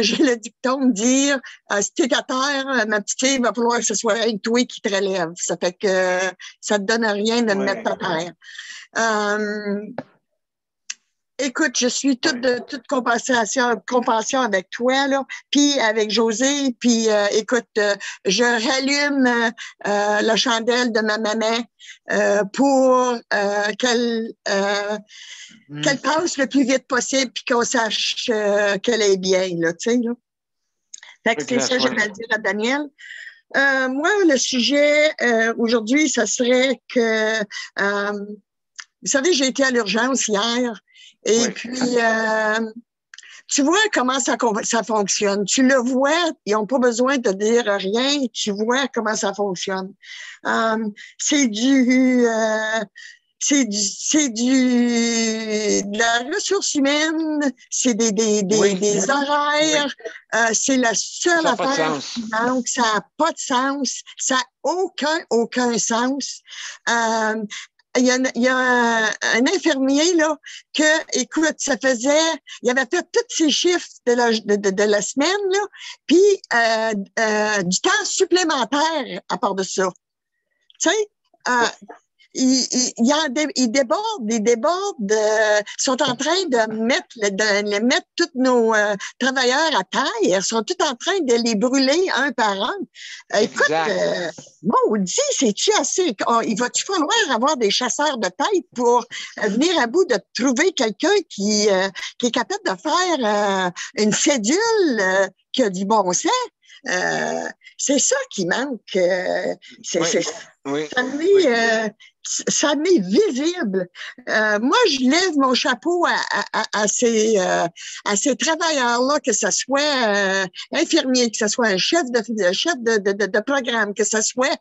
j'ai le dicton de dire si t'es à terre, ma petite fille, il va falloir que ce soit un toi qui te relève. Ça fait que ça te donne rien de me mettre à terre. Écoute, je suis toute compassion avec toi, là, puis avec José, puis écoute, je rallume la chandelle de ma maman pour qu'elle passe le plus vite possible, puis qu'on sache qu'elle est bien, là, tu sais, là. Fait que c'est ça que j'aimerais dire à Daniel. Moi, le sujet aujourd'hui, ça serait que, vous savez, j'ai été à l'urgence hier. Et puis, tu vois comment ça fonctionne. Tu le vois, ils n'ont pas besoin de dire rien. Tu vois comment ça fonctionne. C'est de la ressource humaine, c'est des horaires. C'est la seule affaire qui manque. Ça n'a pas de sens. Ça n'a aucun sens. Il y a un infirmier, là, écoute, il avait fait tous ses chiffres de la semaine, là, puis du temps supplémentaire à part de ça. Tu sais, ils débordent, sont en train de mettre tous nos travailleurs à terre. Ils sont tous en train de les brûler un par un. Écoute, maudit, c'est-tu assez? Il va-tu falloir avoir des chasseurs de tête pour venir à bout de trouver quelqu'un qui est capable de faire une cédule qui a du bon sens? C'est ça qui manque. Oui. Ça m'est visible. Moi, je lève mon chapeau à ces travailleurs-là, que ce soit infirmier, que ce soit un chef de programme, que ce soit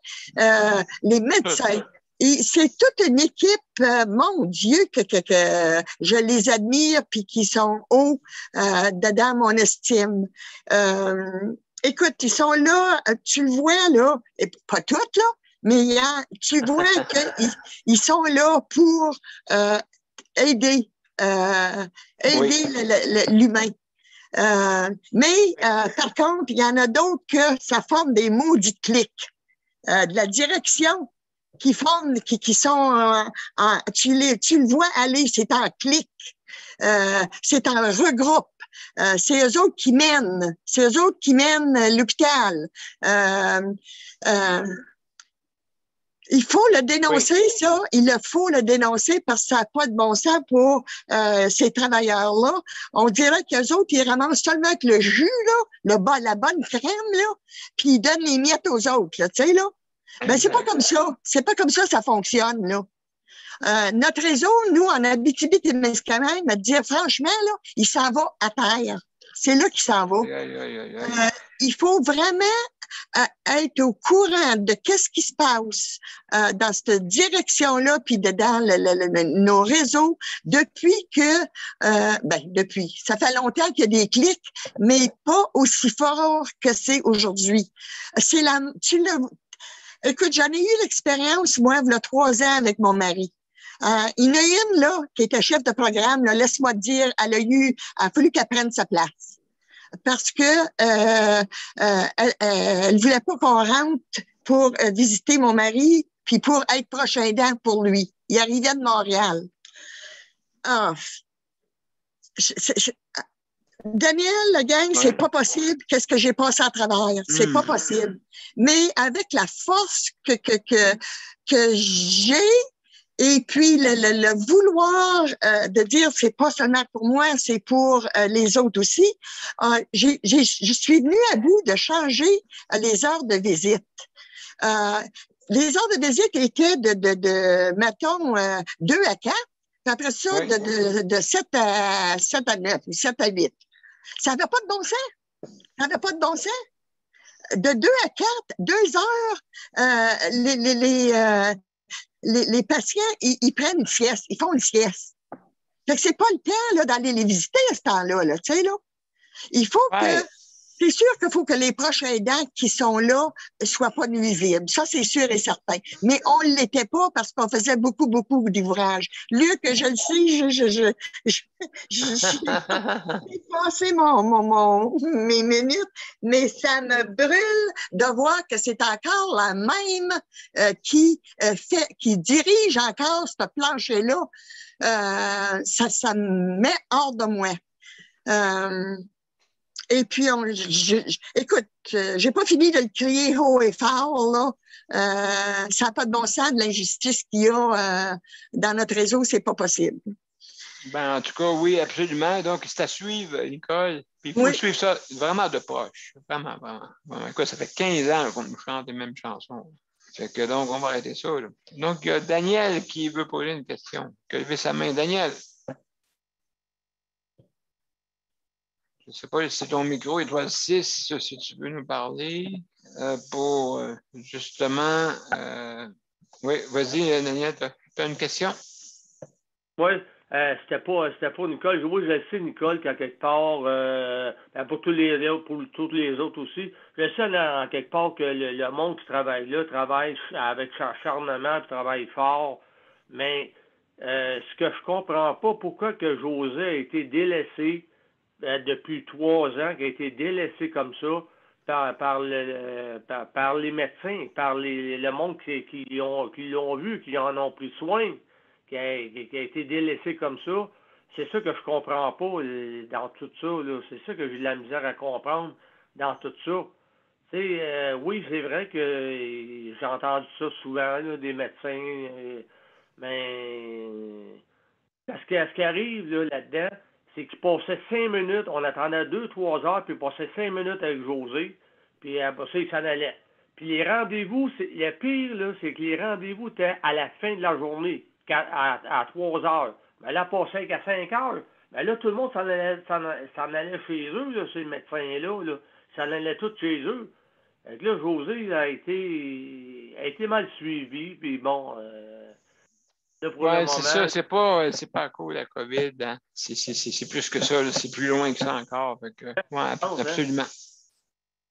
les médecins. Et c'est toute une équipe, mon Dieu, que je les admire puis qui sont hauts dans mon estime. Écoute, ils sont là, tu le vois là, et pas toutes là, mais tu vois qu'ils sont là pour aider Oui. l'humain. Mais par contre, il y en a d'autres que ça forme des maudits clics. De la direction qui forment, qui sont tu le vois aller, c'est en clic, c'est en regroupe. C'est eux autres qui mènent. C'est eux autres qui mènent l'hôpital. Il faut le dénoncer, oui. Ça. Il faut le dénoncer parce que ça n'a pas de bon sens pour ces travailleurs-là. On dirait qu'eux autres, ils ramassent seulement avec le jus, là, la bonne crème, là, puis ils donnent les miettes aux autres, tu sais, là. Ben, c'est pas comme ça. C'est pas comme ça fonctionne, là. Notre réseau, nous, en Abitibi-Témiscamingue, me dire franchement, là, il s'en va à terre. C'est là qu'il s'en va. Il faut vraiment être au courant de qu'est-ce qui se passe dans cette direction-là, puis dans nos réseaux, depuis que, depuis, ça fait longtemps qu'il y a des clics, mais pas aussi fort que c'est aujourd'hui. Écoute, j'en ai eu l'expérience, moi, il y a 3 ans avec mon mari. Il y en a une, là, qui était chef de programme, là, laisse-moi te dire, elle a fallu qu'elle prenne sa place. Parce que elle voulait pas qu'on rentre pour visiter mon mari, puis pour être proche aidant pour lui. Il arrivait de Montréal. Daniel, la gang, c'est pas possible. Qu'est-ce que j'ai passé à travers? C'est pas possible. Mais avec la force que j'ai, et puis le vouloir de dire c'est pas seulement pour moi, c'est pour les autres aussi, je suis venue à bout de changer les heures de visite. Les heures de visite étaient mettons, 2 à 4, puis après ça, oui. de 7 à 9, 7 à 8. Ça n'avait pas de bon sens. Ça n'avait pas de bon sens. De 2 à 4, 2 heures, les patients, ils prennent une sieste, ils font une sieste. Fait que c'est pas le temps là, d'aller les visiter à ce temps-là, là, tu sais, là. Il faut que... C'est sûr qu'il faut que les proches aidants qui sont là soient pas nuisibles. Ça, c'est sûr et certain. Mais on ne l'était pas parce qu'on faisait beaucoup d'ouvrages. Luc, je le sais, j'ai passé mes minutes, mais ça me brûle de voir que c'est encore la même qui dirige encore ce plancher-là. Ça me met hors de moi. Et puis, écoute, j'ai pas fini de le crier haut et fort, là. Ça n'a pas de bon sens de l'injustice qu'il y a dans notre réseau, c'est pas possible. Ben, en tout cas, oui, absolument. Donc, c'est à suivre, Nicole. Puis il faut suivre ça vraiment de proche. Vraiment. Écoute, ça fait 15 ans qu'on nous chante les mêmes chansons. Fait que donc, on va arrêter ça, là. Donc, il y a Daniel qui veut poser une question. Qui a levé sa main. Daniel. Je ne sais pas si ton micro, étoile 6, si tu veux nous parler pour justement... Oui, vas-y, Daniel, tu as une question? Oui, c'était pas Nicole. Oui, je le sais, Nicole, qu'à quelque part, pour tous les autres aussi, je sais en quelque part que le monde qui travaille là travaille avec acharnement et travaille fort, mais ce que je comprends pas, pourquoi que José a été délaissé depuis 3 ans, qui a été délaissé comme ça par les médecins, par le monde qui l'ont vu, qui en ont pris soin, qui a été délaissé comme ça. C'est ça que je comprends pas dans tout ça. Là. C'est ça que j'ai de la misère à comprendre dans tout ça. Oui, c'est vrai que j'ai entendu ça souvent, là, des médecins, mais ce qui arrive là-dedans, c'est qu'il passait 5 minutes, on attendait 2-3 heures, puis il passait 5 minutes avec José, puis après ça, il s'en allait. Puis les rendez-vous, le pire, là, c'est que les rendez-vous étaient à la fin de la journée, à 3 heures. Mais là, pas 5 à 5 heures. Mais là, tout le monde s'en allait chez eux, là, ces médecins-là. Là. Ça en allait tous chez eux. Fait que là, José a été mal suivi. Puis bon, là, pour le Oui, c'est moment, ça. C'est pas à cause de la COVID. Hein. C'est plus que ça. là. C'est plus loin que ça encore. Fait que, ouais, absolument.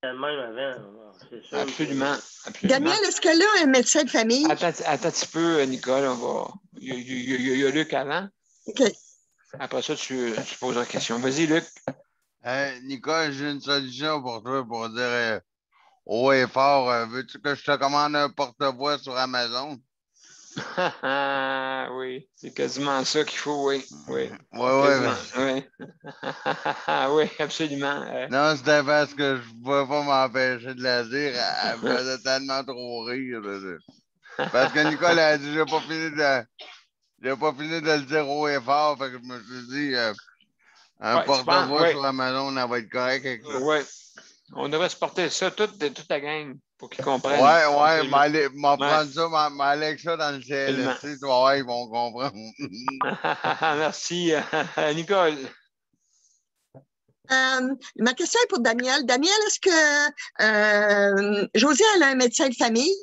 même avant, c'est sûr. Absolument. Daniel, est-ce qu'elle a un médecin de famille? Attends un petit peu, Nicole. Il y a Luc avant. OK. Après ça, tu poseras la question. Vas-y, Luc. Nicole, j'ai une solution pour toi pour dire haut et fort. Veux-tu que je te commande un porte-voix sur Amazon? Oui, c'est quasiment ça qu'il faut, oui. Oui, Oui. oui. Oui, absolument. Non, c'était parce que je ne pouvais pas m'empêcher de la dire. Elle me faisait tellement trop rire. Parce que Nicole a dit j'ai pas fini de le dire haut et fort. Fait que je me suis dit un porte-voix sur Amazon, elle va être correct avec ça. Oui. On devrait se porter ça, toute la gang, pour qu'ils comprennent. Ouais, m'en prendre ça, m'aller avec ça dans le CLSC, tu vas voir, ils vont comprendre. Merci, Nicole. Ma question est pour Daniel. Daniel, est-ce que José a un médecin de famille?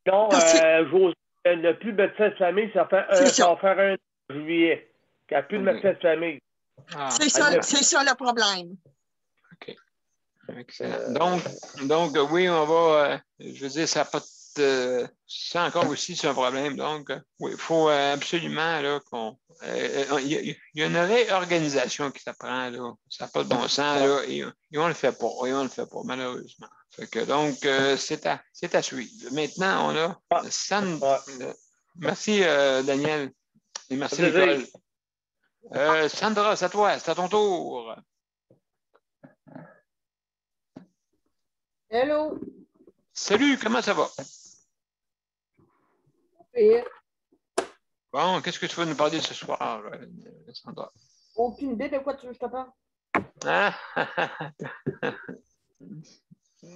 Non, José n'a plus de médecin de famille, ça va faire un juillet. Il n'y a plus de médecin de famille. C'est ça le problème. OK. Excellent. Donc, oui, on va, je veux dire, ça n'a pas de... Ça encore aussi, c'est un problème. Donc, oui, il faut absolument là, qu'on... Il y a une réorganisation qui s'apprend, là. Ça n'a pas de bon sens, là, et on ne le fait pas. Et on ne le fait pas, malheureusement. Fait que, donc, c'est à suivre. Maintenant, on a Sandra. Merci, Daniel. Et merci, Nicole. Sandra, c'est à toi. C'est à ton tour. Hello. Salut, comment ça va? Et Bon, qu'est-ce que tu vas nous parler ce soir, Sandra? aucune idée de quoi tu veux que je te parle. Ah,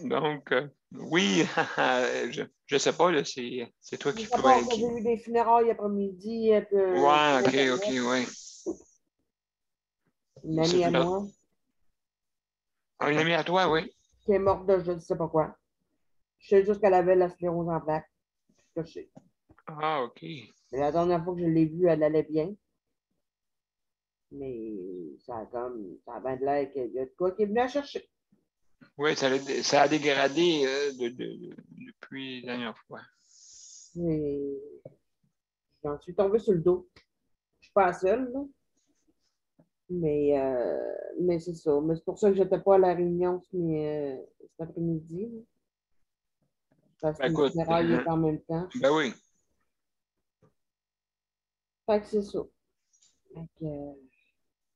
donc, oui, je ne sais pas, là, c'est toi qui pourrais... J'ai eu des funérailles après-midi. Ouais, OK, oui. Une amie à moi. Une amie à toi, oui. Qui est morte de je ne sais pas quoi. Je sais juste qu'elle avait la sclérose en plaques. Je sais. Ah, OK. Et la dernière fois que je l'ai vue, elle allait bien. Mais ça a bien de l'air qu'il y a de quoi qui est venu la chercher. Oui, ça a dégradé depuis la dernière fois. Mais j'en suis tombée sur le dos. Je ne suis pas seule, là. Mais c'est ça. Mais c'est pour ça que je n'étais pas à la réunion cet après-midi. Parce que le funéraille est en même temps. Ben oui. Fait que c'est ça.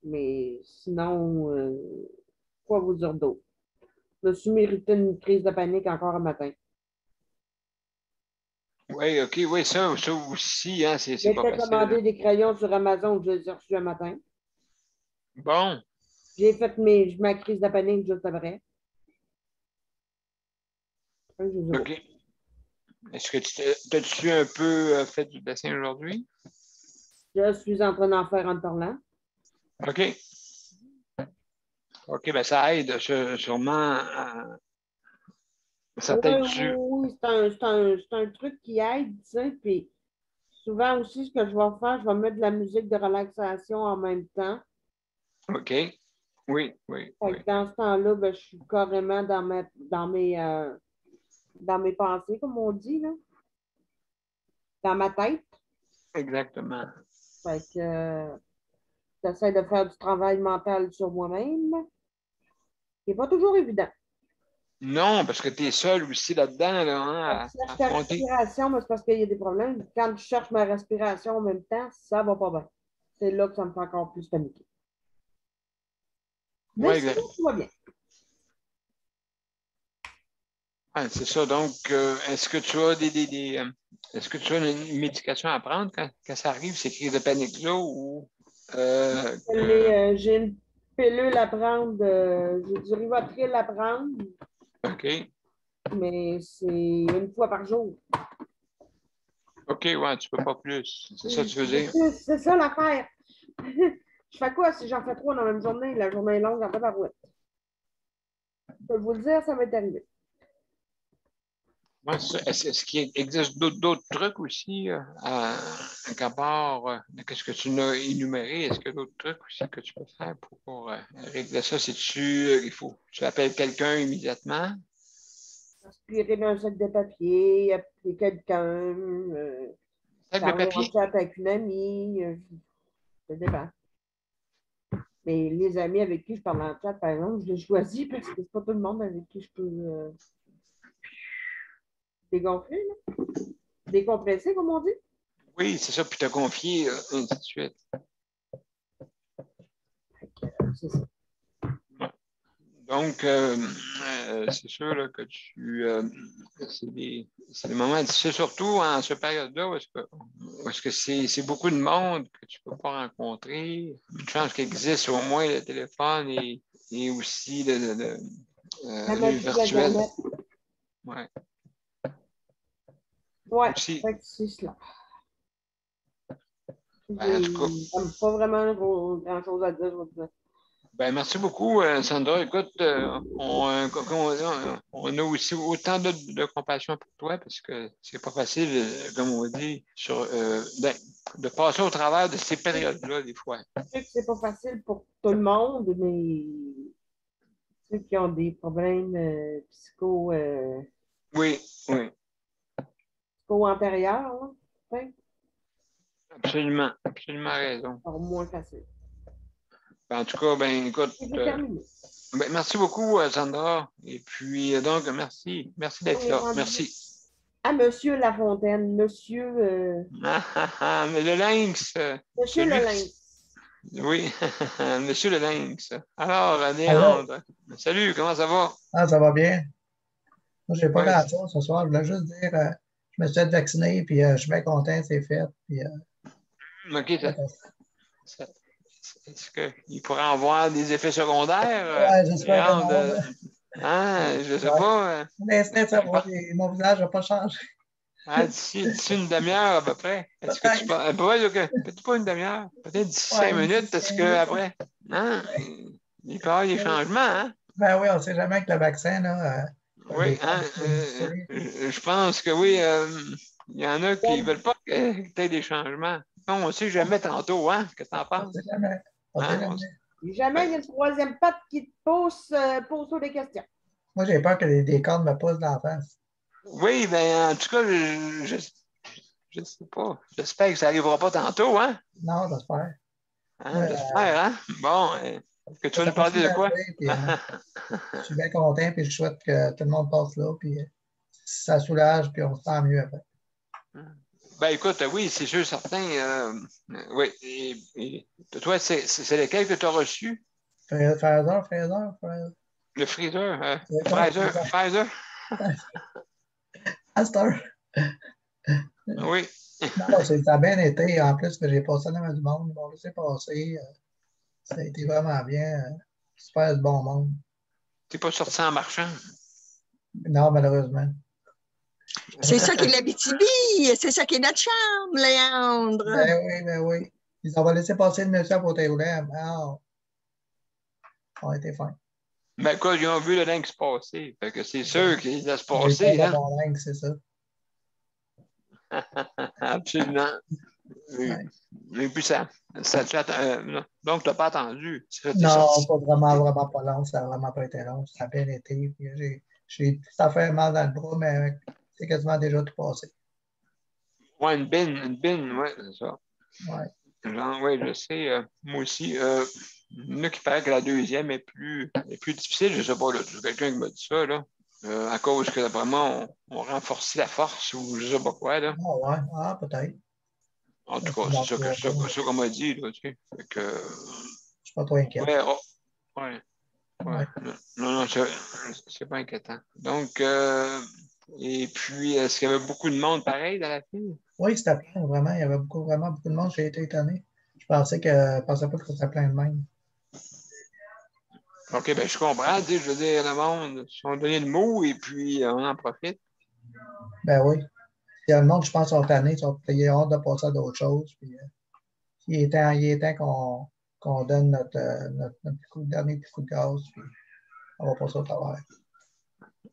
Mais sinon, quoi vous dire d'autre? Je me suis mérité une crise de panique encore un matin. Oui, OK, oui, ça aussi, hein, c'est pas facile. J'ai commandé des crayons sur Amazon, je les ai reçus un matin. Bon. J'ai fait ma crise de panique juste après. OK. Est-ce que t'as-tu un peu fait du dessin aujourd'hui? Je suis en train d'en faire en parlant. OK. OK, ben ça aide sûrement. Ça t'aide-tu? Oui, c'est un truc qui aide, tu sais, puis souvent aussi, ce que je vais faire, je vais mettre de la musique de relaxation en même temps. OK. Oui. Dans ce temps-là, ben, je suis carrément dans mes pensées, comme on dit, là. Dans ma tête. Exactement. Fait que j'essaie de faire du travail mental sur moi-même. C'est pas toujours évident. Non, parce que tu es seul aussi là-dedans, là, hein, Quand je cherche la respiration, mais c'est parce qu'il y a des problèmes. Quand je cherche ma respiration en même temps, ça va pas bien. C'est là que ça me fait encore plus paniquer. Mais sinon, tout va bien. Ouais, c'est ça. Donc, est-ce que tu as est-ce que tu as une médication à prendre quand ça arrive, ces crises de panique-là, ou J'ai une pilule à prendre, j'ai du Rivotril à prendre, OK. mais c'est une fois par jour. OK, ouais, tu peux pas plus. C'est ça que tu veux dire? C'est ça l'affaire. Je fais quoi si j'en fais 3 dans la même journée? La journée est longue, en fait, barouette. Je peux vous le dire, ça m'est arrivé. Ouais, est-ce qu'il existe d'autres trucs aussi à part qu'est-ce que tu as énuméré? Est-ce qu'il y a d'autres trucs aussi que tu peux faire pour régler ça? Il faut tu appelles quelqu'un immédiatement? Aspirer d'un sac de papier, appeler quelqu'un, Sac de parler en papier? chat avec une amie, ça dépend. Mais les amis avec qui je parle en chat, par exemple, je les choisis parce que c'est pas tout le monde avec qui je peux dégonfler, là. Décompresser, comme on dit. Oui, c'est ça, puis te confier, ainsi de suite. C'est ça. Donc, c'est sûr là, que c'est des moments difficiles, surtout en cette période-là où est-ce que c'est beaucoup de monde que tu ne peux pas rencontrer. Une chance qu'il existe au moins le téléphone et aussi le virtuel. Ouais. Ouais, Aussi. c'est cela. Ben, en tout cas. Pas vraiment grand-chose à dire, je vais te dire. Ben, merci beaucoup, Sandra. Écoute, on a aussi autant de compassion pour toi parce que c'est pas facile, comme on dit, de passer au travers de ces périodes-là, des fois. Je sais que c'est pas facile pour tout le monde, mais ceux qui ont des problèmes Oui. psycho-antérieurs, là, Absolument raison. c'est moins facile. Ben, en tout cas, ben, écoute, J'ai terminé. ben, merci beaucoup, Sandra. Et puis, donc, merci d'être là. Merci. À Monsieur Lafontaine, Monsieur... Mais le lynx. Monsieur le lynx. Oui, Monsieur le lynx. Alors, Léandre, salut, comment ça va? Ah, ça va bien. Moi, j'ai pas Ouais, grand-chose ce soir. Je voulais juste dire, je me suis fait vacciner, puis je suis bien content, c'est fait. Puis, OK, est-ce qu'il pourrait en avoir des effets secondaires? ouais, j'espère que Léandre, non. je sais Ouais. pas. Pour l'instant, ça va. Mon visage n'a pas changé. D'ici une demi-heure à peu près. Est-ce que tu peux. Peut-être pas une demi-heure, peut-être d'ici 5 minutes, parce qu'après, hein, il peut y avoir des changements, hein? Ben oui, on ne sait jamais avec le vaccin, là. Oui, hein, je pense que oui, il y en a qui ne veulent pas que tu aies des changements. On ne sait jamais tantôt, hein? Qu'est-ce que tu en penses? On ne sait jamais. On sait jamais. Jamais il y a une troisième patte qui te pose des questions. Moi, j'ai peur que des cornes me poussent dans la face. Oui, bien, en tout cas, je ne sais pas. J'espère que ça n'arrivera pas tantôt, hein? Non, j'espère. J'espère, hein? Bon, que tu vas nous parler de quoi? Puis, je suis bien content, puis je souhaite que tout le monde passe là, puis ça soulage, puis on se sent mieux après. Ben écoute, oui, c'est sûr, certain. Oui. Et toi, c'est lequel que tu as reçu? Pfizer. Le freezer? Pfizer. Astor. Oui. Non, ça a bien été. En plus, que j'ai passé dans du monde. Ils m'ont laissé passer. Ça a été vraiment bien. Super de bon monde. Tu n'es pas sorti en marchand? Non, malheureusement. C'est ça qui est l'Abitibi. C'est ça qui est notre chambre, Léandre. Ben oui. Ils ont laissé passer le monsieur à côté roulant. Ça a été fin. Ben quoi, ils ont vu le lynx passer. Fait que c'est sûr qu'ils laissent passer. J'ai pas bon lynx, c'est ça. Absolument. Ouais. Et puis ça donc, tu n'as pas attendu. Non, pas vraiment pas long. Ça n'a vraiment pas été long. Ça a bien été. J'ai tout à fait mal dans le bras, mais c'est quasiment déjà tout passé. Oui, une bine, oui, c'est ça. Ouais. Genre, oui, je sais. Moi aussi. Il y en a qui paraît que la deuxième est plus difficile. Je ne sais pas, c'est quelqu'un qui m'a dit ça, là. À cause que, vraiment, on renforce la force ou je ne sais pas quoi, là. Ah ouais, peut-être. En tout cas, c'est ça qu'on m'a dit, là, tu sais. Fait que... Je ne suis pas trop inquiet. Ouais. Non, c'est pas inquiétant. Donc, et puis, est-ce qu'il y avait beaucoup de monde pareil dans la file? Oui, c'était plein, vraiment. Il y avait vraiment beaucoup de monde. J'ai été étonné. Je pensais pas que c'était plein de même. OK, ben je comprends. Tu sais, je veux dire, le monde, ils sont donné le mot et puis on en profite. Ben oui. Il y a le monde, je pense, sont tannés, ils ont hâte de passer à d'autres choses. Puis, il est temps qu'on donne notre dernier petit coup de gaz, puis on va passer au travail.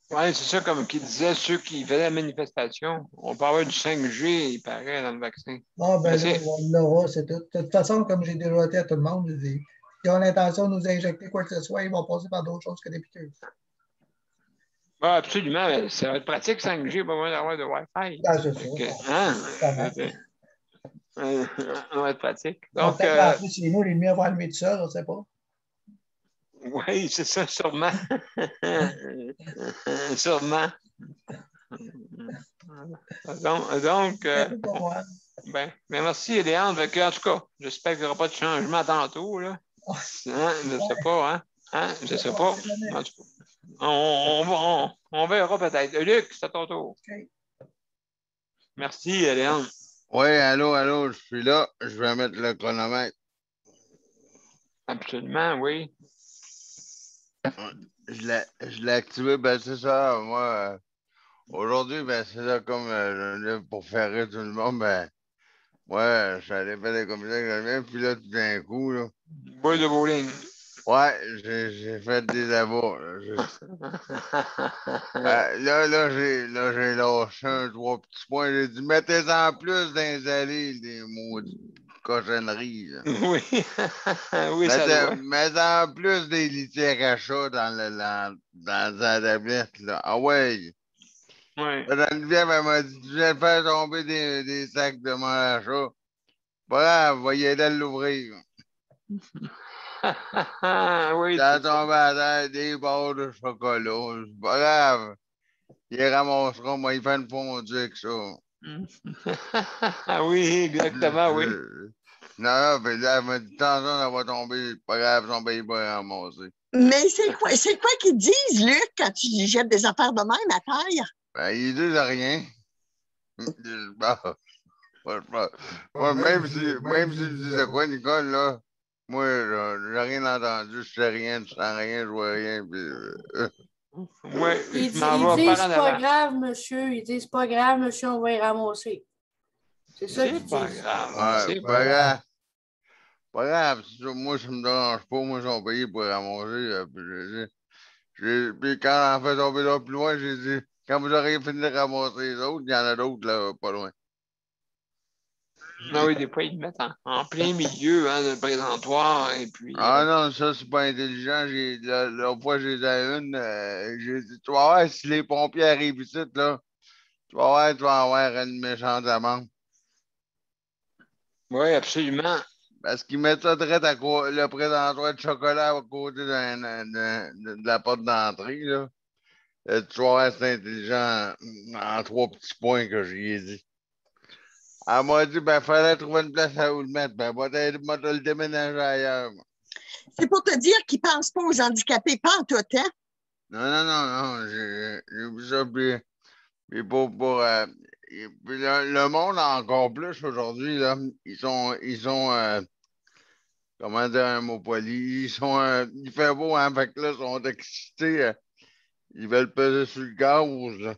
Oui, c'est ça, comme qui disait, ceux qui faisaient la manifestation, on peut avoir du 5G, il paraît, dans le vaccin. Ah, ben Mais là, c'est. on l'aura, c'est tout. De toute façon, comme j'ai déjà dit à tout le monde, je dis, s'ils ont l'intention de nous injecter quoi que ce soit, ils vont passer par d'autres choses que des piqûres. Ah, absolument, mais ça va être pratique 5G, pas besoin d'avoir de Wi-Fi. Ah, c'est ça. Fait que, hein? Ça va être pratique. On Donc, peut-être rentrer chez nous, les mieux avoir le tout ça, je ne sais pas. oui, c'est ça, sûrement. Sûrement. Donc C'est tout pour moi. ben, merci, Léandre. En tout cas, j'espère qu'il n'y aura pas de changement tantôt. Là. Hein? Je ne sais pas. Je ne sais pas. En tout cas, on verra peut-être. Luc, c'est à ton tour. Okay. Merci, Léandre. Oui, allô, je suis là. Je vais mettre le chronomètre. Absolument, oui. Je l'ai activé, ben c'est ça. Moi, aujourd'hui, ben c'est ça, comme pour faire rire tout le monde, ben, ouais, j'allais faire des compétitions avec la mienne, puis là, tout d'un coup, là. Boule de bowling. Ouais, j'ai fait des abords. Là, j'ai lâché un, trois petits points. J'ai dit, mettez-en plus dans les allées, des maudites cochonneries. Là. Oui, oui, ça doit. Mettez-en plus des litières à chat dans la tablette. Là. Ah ouais. Oui. Geneviève, elle m'a dit, tu viens de faire tomber des sacs de mange à chat. Bravo, va y aller l'ouvrir. Oui, Ça a c'est ça. tombé à terre des barres de chocolat. C'est pas grave. Il ramassera, moi, il fait une fondue avec ça. Oui, exactement, oui. Non, mais là, elle m'a dit, attention, ça va tomber. Pas grave, son baby va ramasser. Mais c'est quoi qu'ils disent, Luc, quand tu jettes des affaires de même à terre? Ben, ils disent rien. Moi, même si je disais quoi, Nicole, là, moi, j'ai rien entendu, je sais rien, je sens rien, je vois rien. Moi, Ils je m'en vais par disent en pas avant. grave, monsieur. Ils disent pas grave, monsieur, on va y ramasser. C'est ça qu'ils C'est pas disent. grave. Ouais, C'est pas grave. Pas grave, moi, ça me dérange pas, moi, ils sont payés pour ramasser. Puis quand on fait tomber là plus loin, j'ai dit, quand vous aurez fini de ramasser les autres, il y en a d'autres là, pas loin. Ah oui, des fois, ils le mettent en plein milieu hein, le présentoir. Et puis, Ah non, ça, c'est pas intelligent. L'autre fois, j'ai dit à une, j'ai dit, tu vas voir, si les pompiers arrivent ici, là, tu vas avoir une méchante amende. oui, absolument. Parce qu'ils mettent ça direct le présentoir de chocolat à côté de la porte d'entrée, là. Tu vas voir, c'est intelligent en trois petits points que j'y ai dit. Elle m'a dit, ben, fallait trouver une place à où le mettre. Ben, moi, te le déménager ailleurs. Moi. C'est pour te dire qu'ils ne pensent pas aux handicapés, pas en tout temps. Non, j'ai vu ça, puis puis le monde encore plus aujourd'hui, là, ils sont comment dire un mot poli, il fait beau, hein, fait que là, ils sont excités, ils veulent peser sur le gaz, là.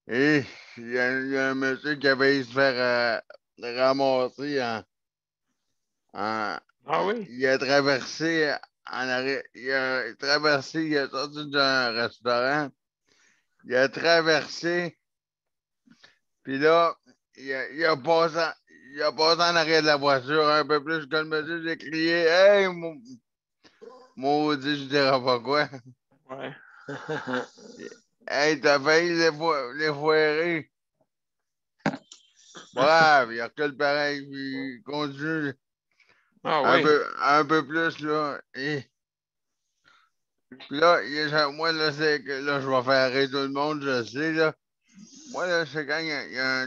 Et il y a un monsieur qui avait se faire ramasser en, Ah oui? il a traversé en arrière, il est sorti d'un restaurant, il a traversé, puis là, il a passé en arrière de la voiture un peu plus que le monsieur, j'ai crié, hey, maudit, je dirais pas quoi. Ouais. Hey, t'as failli les foirer. Brave, il recule pareil, puis il continue Ah oui. un peu plus, là. Et puis là, moi, là, c'est que là, je vais faire rire tout le monde, je sais, là. Moi, là, c'est quand il y a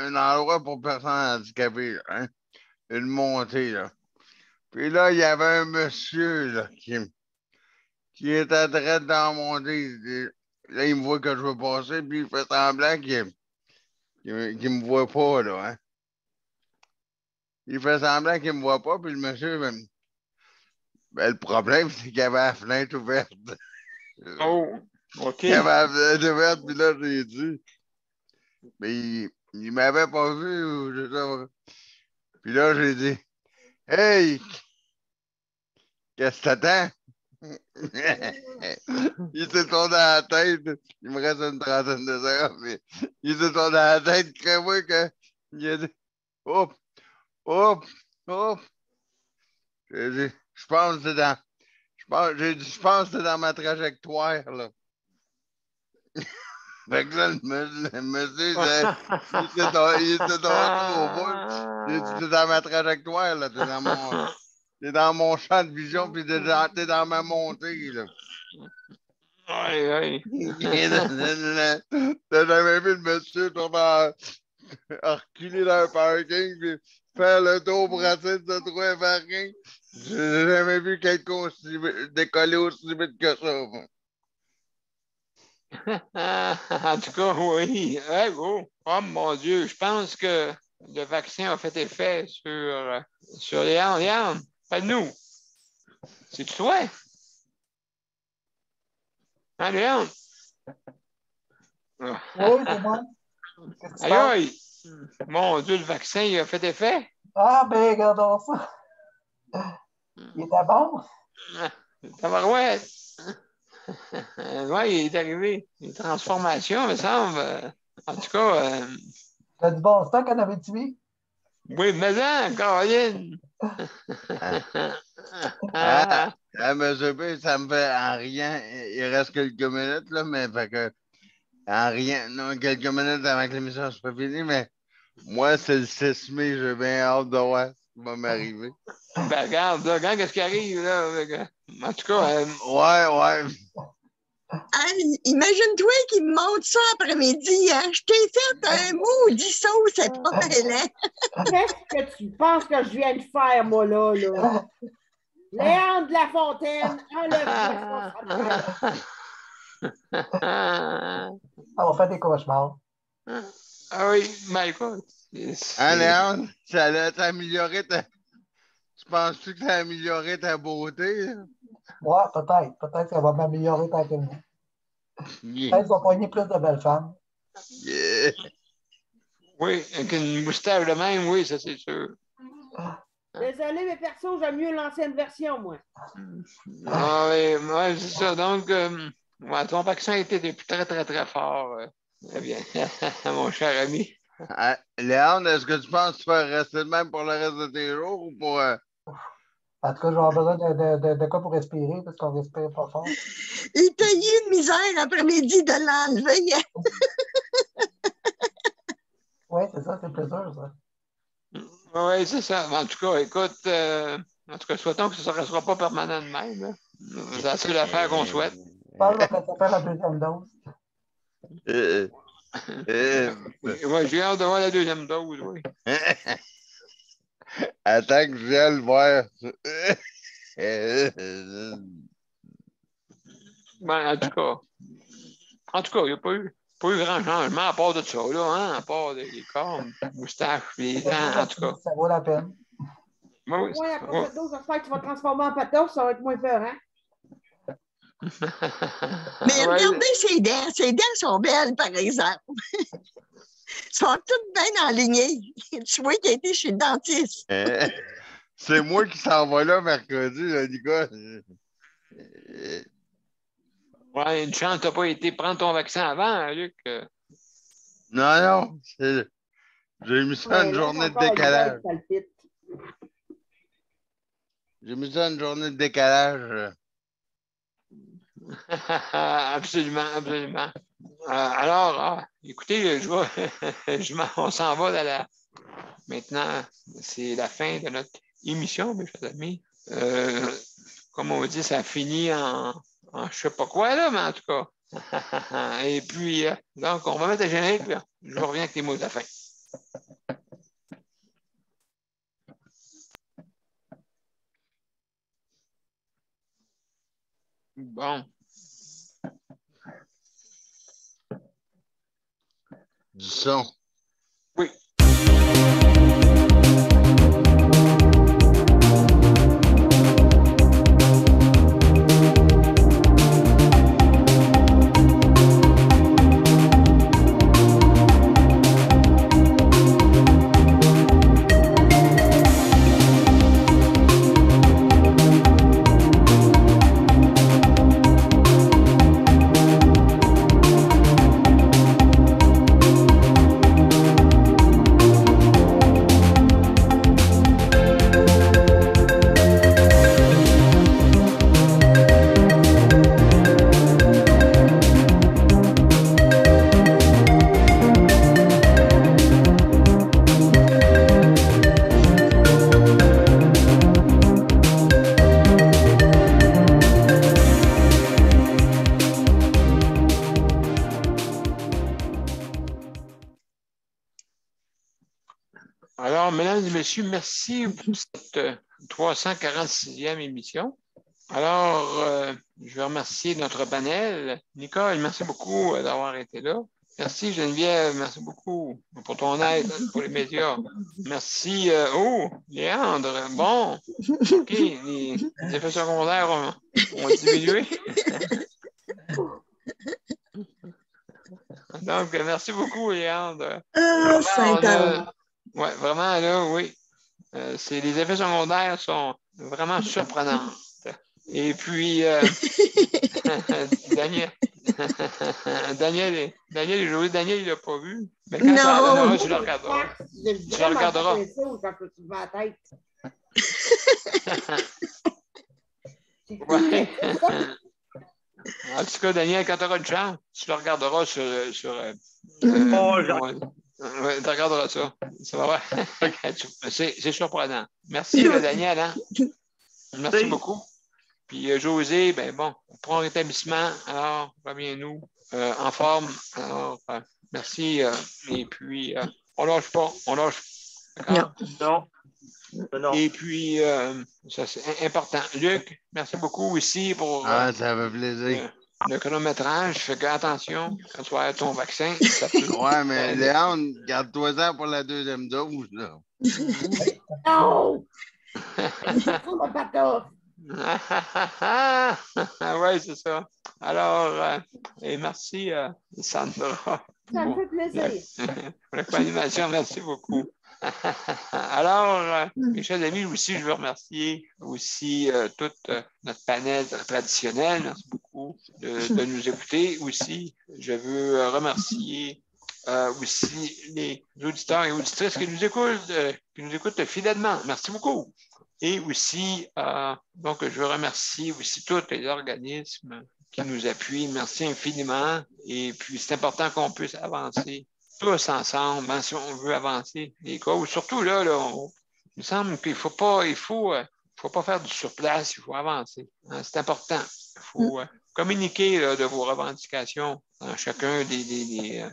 un endroit pour personnes handicapées, là, hein, une montée, là. Puis là, il y avait un monsieur, là, qui était à droite dans mon montée. Là, il me voit que je veux passer, puis il fait semblant qu'il me voit pas, là, hein. Il fait semblant qu'il me voit pas, puis le monsieur, Ben, le problème, c'est qu'il y avait la fenêtre ouverte. Oh, OK. Il y avait la fenêtre ouverte, puis là, j'ai dit. Mais il m'avait pas vu. Ou je sais pas. Puis là, j'ai dit, hey, qu'est-ce que t'attends? Il s'est tourné à la tête. Il me reste une trentaine de secondes, mais il s'est tourné à la tête. Crée-moi que. Il a dit, hop, hop, hop. J'ai dit, je pense que c'est dans. J'ai dit, je pense que c'est dans ma trajectoire, là. Fait que là, le monsieur, il s'est tourné au bout. J'ai dit, c'est dans ma trajectoire, là. T'es dans mon champ de vision, puis t'es dans ma montée, là. Aïe, aïe. T'as jamais vu le monsieur reculer dans le parking, puis faire le tour pour essayer de se trouver un parking? J'ai jamais vu quelqu'un décoller aussi vite que ça, moi. En tout cas, oui. Hey, oh mon Dieu, je pense que le vaccin a fait effet sur Léon. Léon, fais-nous. C'est-tu toi? Hein, Léon? Oui, c'est moi. Qu'est-ce que tu Aïe, penses? aïe. Mon Dieu, le vaccin, il a fait effet? Ah, ben, regardons ça. Il était bon. Tabarouette. Oui, il est arrivé. Une transformation, me semble. En tout cas, T'as du bon stock en Abitibi? oui, mais là, Caroline. Monsieur B, ça me fait en rien. Il reste quelques minutes, là, mais fait que. En rien. Non, quelques minutes avant que l'émission soit finie, mais moi, c'est le 6 mai. J'ai bien hâte de voir ce qui va m'arriver. Ben, regarde, là, qu'est-ce qui arrive, là? En tout cas, Ouais. Hey, imagine-toi qu'il me montre ça après-midi. Hein? Je t'ai fait un maudit sauce, c'est pas mêlant. Qu'est-ce que tu penses que je viens de faire, moi, là? Léon de la Fontaine, enlève-moi ça. On fait des cauchemars. ah oui, mais écoute. Hein, Léon, ça a amélioré ta. Tu penses-tu que ça a amélioré ta beauté? Ouais, peut-être. Peut-être que ça va m'améliorer tant que moi. Yeah. Peut-être que je vais poigner plus de belles femmes. Yeah. Oui, avec une moustache de même, oui, ça c'est sûr. Désolé, mais perso, j'aime mieux l'ancienne version, moi. Ah oui, ouais, c'est ça. Donc, ouais, ton vaccin a été depuis très, très, très fort. Très bien, mon cher ami. Léon, est-ce que tu penses que tu vas rester de même pour le reste de tes jours ou pour. En tout cas, je vais avoir besoin de quoi pour respirer parce qu'on respire pas fort. Il t'a eu une misère après-midi de l'enlever. Oui, c'est ça, c'est plus dur, ça. Oui, c'est ça. En tout cas, écoute, en tout cas, souhaitons que ça ne sera pas permanent de même. Hein. C'est la seule affaire qu'on souhaite. Je pense que ça faire la deuxième dose. Oui, j'ai hâte de voir la deuxième dose, oui. Attends que je vienne le voir. Ben, en tout cas, il n'y a pas eu grand changement à part de ça, là, hein, à part des cornes, moustaches, les dents, en tout cas. Ça vaut la peine. Oui, Oui, après cette dose, j'espère que tu vas te transformer en patos, ça va être moins peur, hein? Mais regardez ses dents. Ses dents sont belles, par exemple. Sont toutes bien enlignées. Tu vois qu'il a été chez le dentiste. C'est moi qui s'en va là mercredi, là, Nicolas. Ouais, une chance, tu n'as pas été prendre ton vaccin avant, hein, Luc. Non. J'ai mis ça une journée de décalage. J'ai mis ça une journée de décalage. Absolument. Alors, écoutez, on s'en va dans maintenant, c'est la fin de notre émission, mes chers amis. Comme on dit, ça finit en je ne sais pas quoi, là, mais en tout cas. Et puis, donc, on va mettre le générique, là. Je reviens avec les mots de la fin. Bon. Du son. Oui. messieurs, merci pour cette 346e émission. Alors, je vais remercier notre panel. Nicole, merci beaucoup d'avoir été là. Merci Geneviève, merci beaucoup pour ton aide pour les médias. Merci. Léandre, bon, OK, les effets secondaires ont diminué. Donc, merci beaucoup, Léandre. Ah, Saint-Anne. Oui, vraiment, là, oui. Les effets secondaires sont vraiment surprenants. Et puis, Daniel, Daniel, il l'a pas vu. Mais quand ça reviendra, tu le regarderas. Tu le regarderas. Ouais. En tout cas, Daniel, quand tu auras une chance, tu le regarderas sur tu regarderas ça. Ça va voir. C'est surprenant. Merci, Daniel. Hein? Merci beaucoup. Puis José, ben bon, prends rétablissement. Alors, reviens-nous en forme. Alors, merci. Et puis, on lâche pas. On lâche pas. Non. Et puis, ça c'est important. Luc, merci beaucoup aussi pour ça fait plaisir. le chronométrage. Fais attention quand tu vas avoir ton vaccin. Ça peut... Ouais, mais Léon, garde-toi ça pour la deuxième dose. Là. Non! Oui, c'est ça. Alors, et merci, Sandra. Ça me fait plaisir. Pour la co-animation, merci beaucoup. Alors, mes chers amis, aussi, je veux remercier aussi toute notre panel traditionnel. Merci beaucoup de nous écouter. Aussi, je veux remercier aussi les auditeurs et auditrices qui nous écoutent fidèlement. Merci beaucoup. Et aussi, donc, je veux remercier aussi tous les organismes qui nous appuient. Merci infiniment. Et puis, c'est important qu'on puisse avancer tous ensemble, hein, si on veut avancer les causes. Surtout là, il me semble qu'il faut pas faire du surplace, il faut avancer. Hein, c'est important. Il faut communiquer là, de vos revendications dans chacun des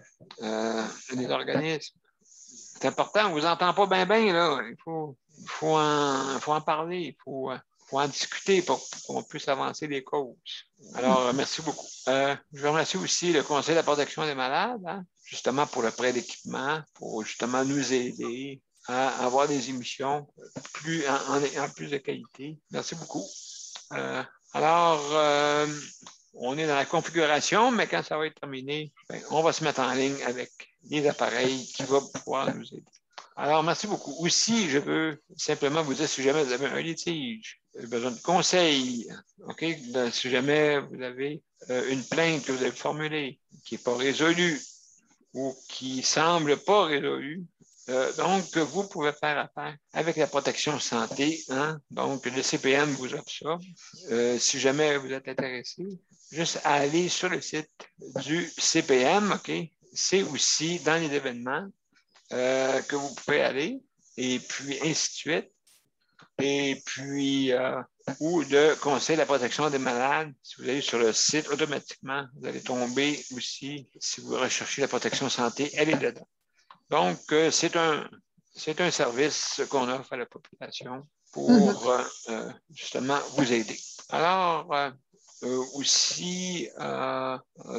organismes. C'est important, on ne vous entend pas bien, là. Il faut en parler, il faut en discuter pour qu'on puisse avancer les causes. Alors, merci beaucoup. Je remercie aussi le Conseil de la protection des malades, hein, justement pour le prêt d'équipement, pour justement nous aider à avoir des émissions en plus de qualité. Merci beaucoup. Alors, on est dans la configuration, mais quand ça va être terminé, on va se mettre en ligne avec les appareils qui vont pouvoir nous aider. Alors, merci beaucoup. Aussi, je veux simplement vous dire, si jamais vous avez un litige, besoin de conseils, OK? Si jamais vous avez une plainte que vous avez formulée qui n'est pas résolue ou qui ne semble pas résolue, donc, vous pouvez faire affaire avec la protection santé. Hein? Donc, le CPM vous offre ça. Si jamais vous êtes intéressé, juste à aller sur le site du CPM, OK? C'est aussi dans les événements que vous pouvez aller, et puis ainsi de suite. Et puis, ou le Conseil de la protection des malades, si vous allez sur le site, automatiquement, vous allez tomber aussi, si vous recherchez la protection santé, elle est dedans. Donc, c'est un service qu'on offre à la population pour justement vous aider. Alors, aussi,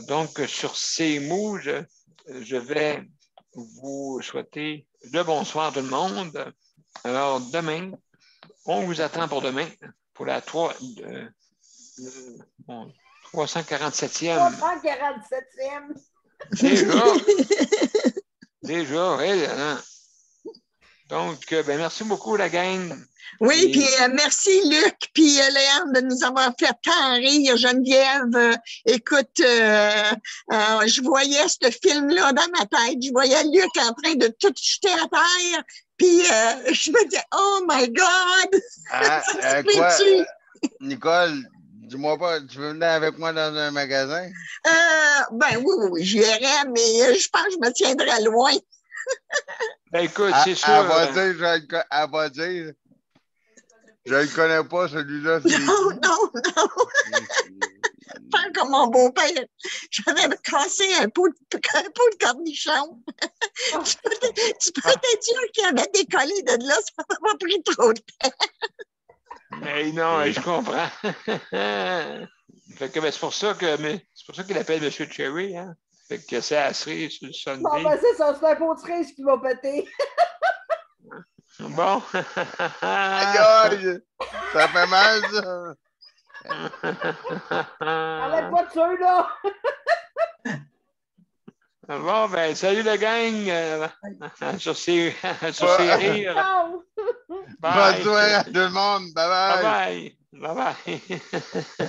donc, sur ces mots, je vais vous souhaiter le bonsoir tout le monde. Alors, demain, on vous attend pour demain, pour la 347e. 347e. Déjà, hein? Donc, merci beaucoup, la gang. Oui, puis merci Luc, puis Léandre de nous avoir fait tant rire. Geneviève, écoute, je voyais ce film-là dans ma tête. Je voyais Luc en train de tout jeter à terre, puis je me disais, oh my God! Quoi? Nicole, dis-moi pas, tu veux venir avec moi dans un magasin? Ben oui, j'irais, mais je pense que je me tiendrais loin. Ben écoute, c'est sûr. Elle va dire, je ne le connais pas, celui-là. Non. Faire comme mon beau-père. J'avais cassé un pot de cornichon. Tu peux être sûr qu'il avait décollé de là, ça m'a pas pris trop de temps. Mais non, je comprends. Fait que, ben, c'est pour ça qu'il appelle M. Cherry, hein? Fait que c'est à cerise sur le Sunday. Bon, ben c'est ça, c'est un pot de cerise qui va péter. Bon. Aïe, aïe! Ça fait mal, ça! Arrête pas de ceux-là! Bon, ben, salut la gang. Sur ces rires. Ciao! Bonne soirée à tout le monde! Bye bye! Bye bye. Bye bye.